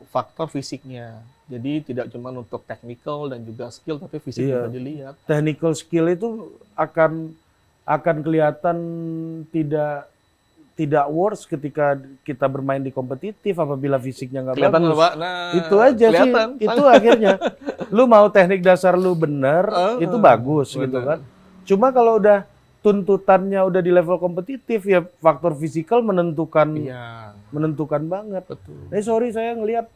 faktor fisiknya. Jadi tidak cuma untuk technical dan juga skill, tapi fisik Iya. juga dilihat. Technical skill itu akan kelihatan tidak worse ketika kita bermain di kompetitif apabila fisiknya nggak Kelihatan bagus. Pak. Nah, Itu aja kelihatan. sih. Itu akhirnya. Lu mau teknik dasar lu bener, itu bagus gitu bener. kan. Cuma kalau udah tuntutannya udah di level kompetitif ya faktor fisikal menentukan Iya, banget. betul. Sorry saya ngelihat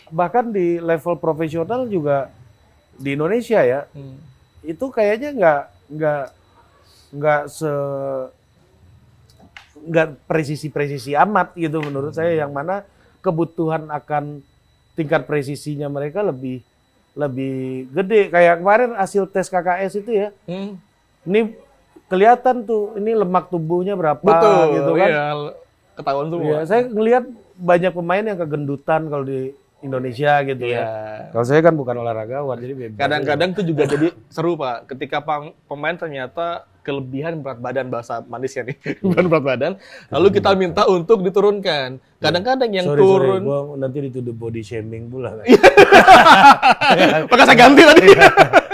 bahkan di level profesional juga di Indonesia ya itu kayaknya nggak presisi amat gitu menurut saya, yang mana kebutuhan akan tingkat presisinya mereka lebih gede. Kayak kemarin hasil tes KKS itu ya, ini kelihatan tuh ini lemak tubuhnya berapa Betul, gitu kan. iya, ketahuan semua. Iya, saya ngelihat banyak pemain yang kegendutan kalau di Indonesia gitu Iya. ya. Kalau saya kan bukan olahragawan, jadi bebas. Kadang-kadang tuh juga jadi seru Pak, ketika pemain ternyata kelebihan berat badan, bahasa manisnya nih, berat badan, lalu kita minta untuk diturunkan. Kadang-kadang yang sorry, turun, gua nanti dituduh body shaming pula. maka saya ganti tadi.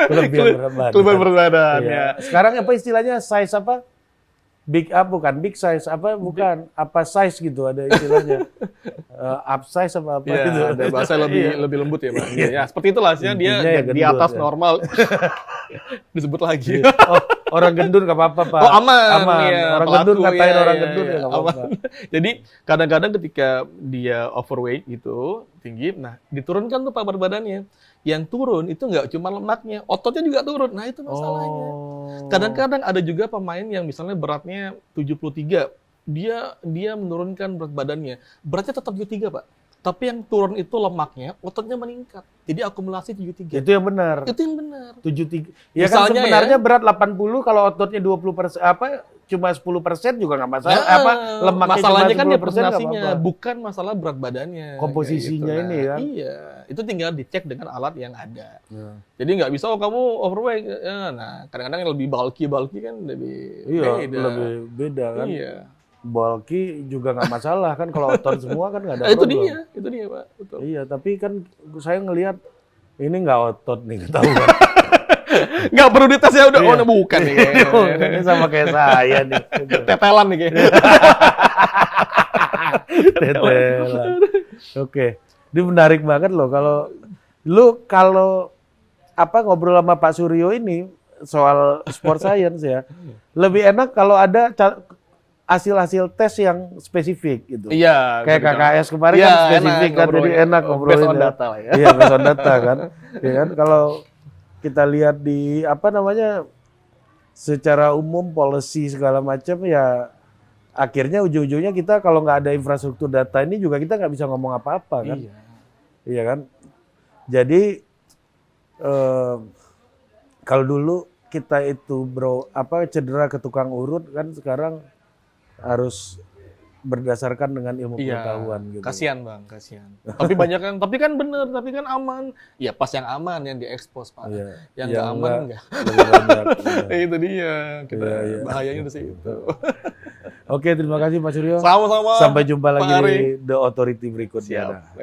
Kelebihan berat badan. Kelebihan berat badan, Iya. ya. Sekarang apa istilahnya, size apa? Big up bukan, big size apa bukan, apa size gitu ada istilahnya. Up size apa Iya, gitu. ada bahasa lebih lembut ya Pak. Ya, seperti itulah hasilnya dia Intinya ya di gendut, atas ya. normal. Disebut lagi. Oh, orang gendut nggak apa-apa Pak. Oh aman, ya, Orang pelaku, gendut ngatain ya, orang ya, gendut ya, ya nggak apa-apa. aman. Jadi kadang-kadang ketika dia overweight gitu, tinggi, nah diturunkan tuh Pak berat badannya. Yang turun itu nggak cuma lemaknya, ototnya juga turun. Nah itu masalahnya. Kadang-kadang ada juga pemain yang misalnya beratnya 73, dia menurunkan berat badannya. Beratnya tetap 73 Pak. Tapi yang turun itu lemaknya, ototnya meningkat. Jadi akumulasi 73. Itu yang benar. Itu yang benar. 73. Ya kan Misalnya sebenarnya ya, berat 80 kalau ototnya 20% cuma 10% juga nggak masalah. Lemaknya masalahnya cuma kan dia 10% nggak presentasinya, apa-apa. bukan masalah berat badannya. Komposisinya Kayak gitu. ini kan. Iya, itu tinggal dicek dengan alat yang ada. Ya. Jadi nggak bisa, oh kamu overweight. Nah, kadang-kadang yang lebih bulky kan lebih Iya, beda. lebih beda kan. Iya. Bulky juga nggak masalah kan, kalau otot semua kan nggak ada Itu problem. dia Pak. Betul. Iya, tapi kan saya ngelihat ini nggak otot nih ketahuan. Nggak perlu dites ya udah, Iya. oh bukan nih kayaknya. Ini sama kayak saya nih. Tetelan nih kayaknya. Tetelan. Oke. Ini menarik banget loh kalau apa ngobrol sama Pak Suryo ini soal sport science ya. Lebih enak kalau ada hasil-hasil tes yang spesifik gitu. Iya. Kayak KKS kemarin Iya, kan spesifik kan, ngobrolnya. jadi enak ngobrolnya. Based on data lah ya. Iya, based on data kan. Ya kan, kalau kita lihat di apa namanya secara umum policy segala macam ya akhirnya ujung-ujungnya kita kalau nggak ada infrastruktur data ini juga kita nggak bisa ngomong apa-apa kan. Iya. Iya kan. Jadi kalau dulu kita itu cedera ke tukang urut kan, sekarang harus berdasarkan dengan ilmu pengetahuan gitu. Kasihan Bang, kasihan. Tapi banyak tapi kan bener, tapi kan aman. Ya pas yang aman yang diekspos Pak. Iya. Yang nggak aman enggak. Lebih banyak, iya. Itu dia. Kita Iya. bahayanya di situ. Oke, terima kasih Pak Suryo. Sama-sama. Sampai jumpa lagi Pak Ari. di The Authority berikutnya. Siap. Dah.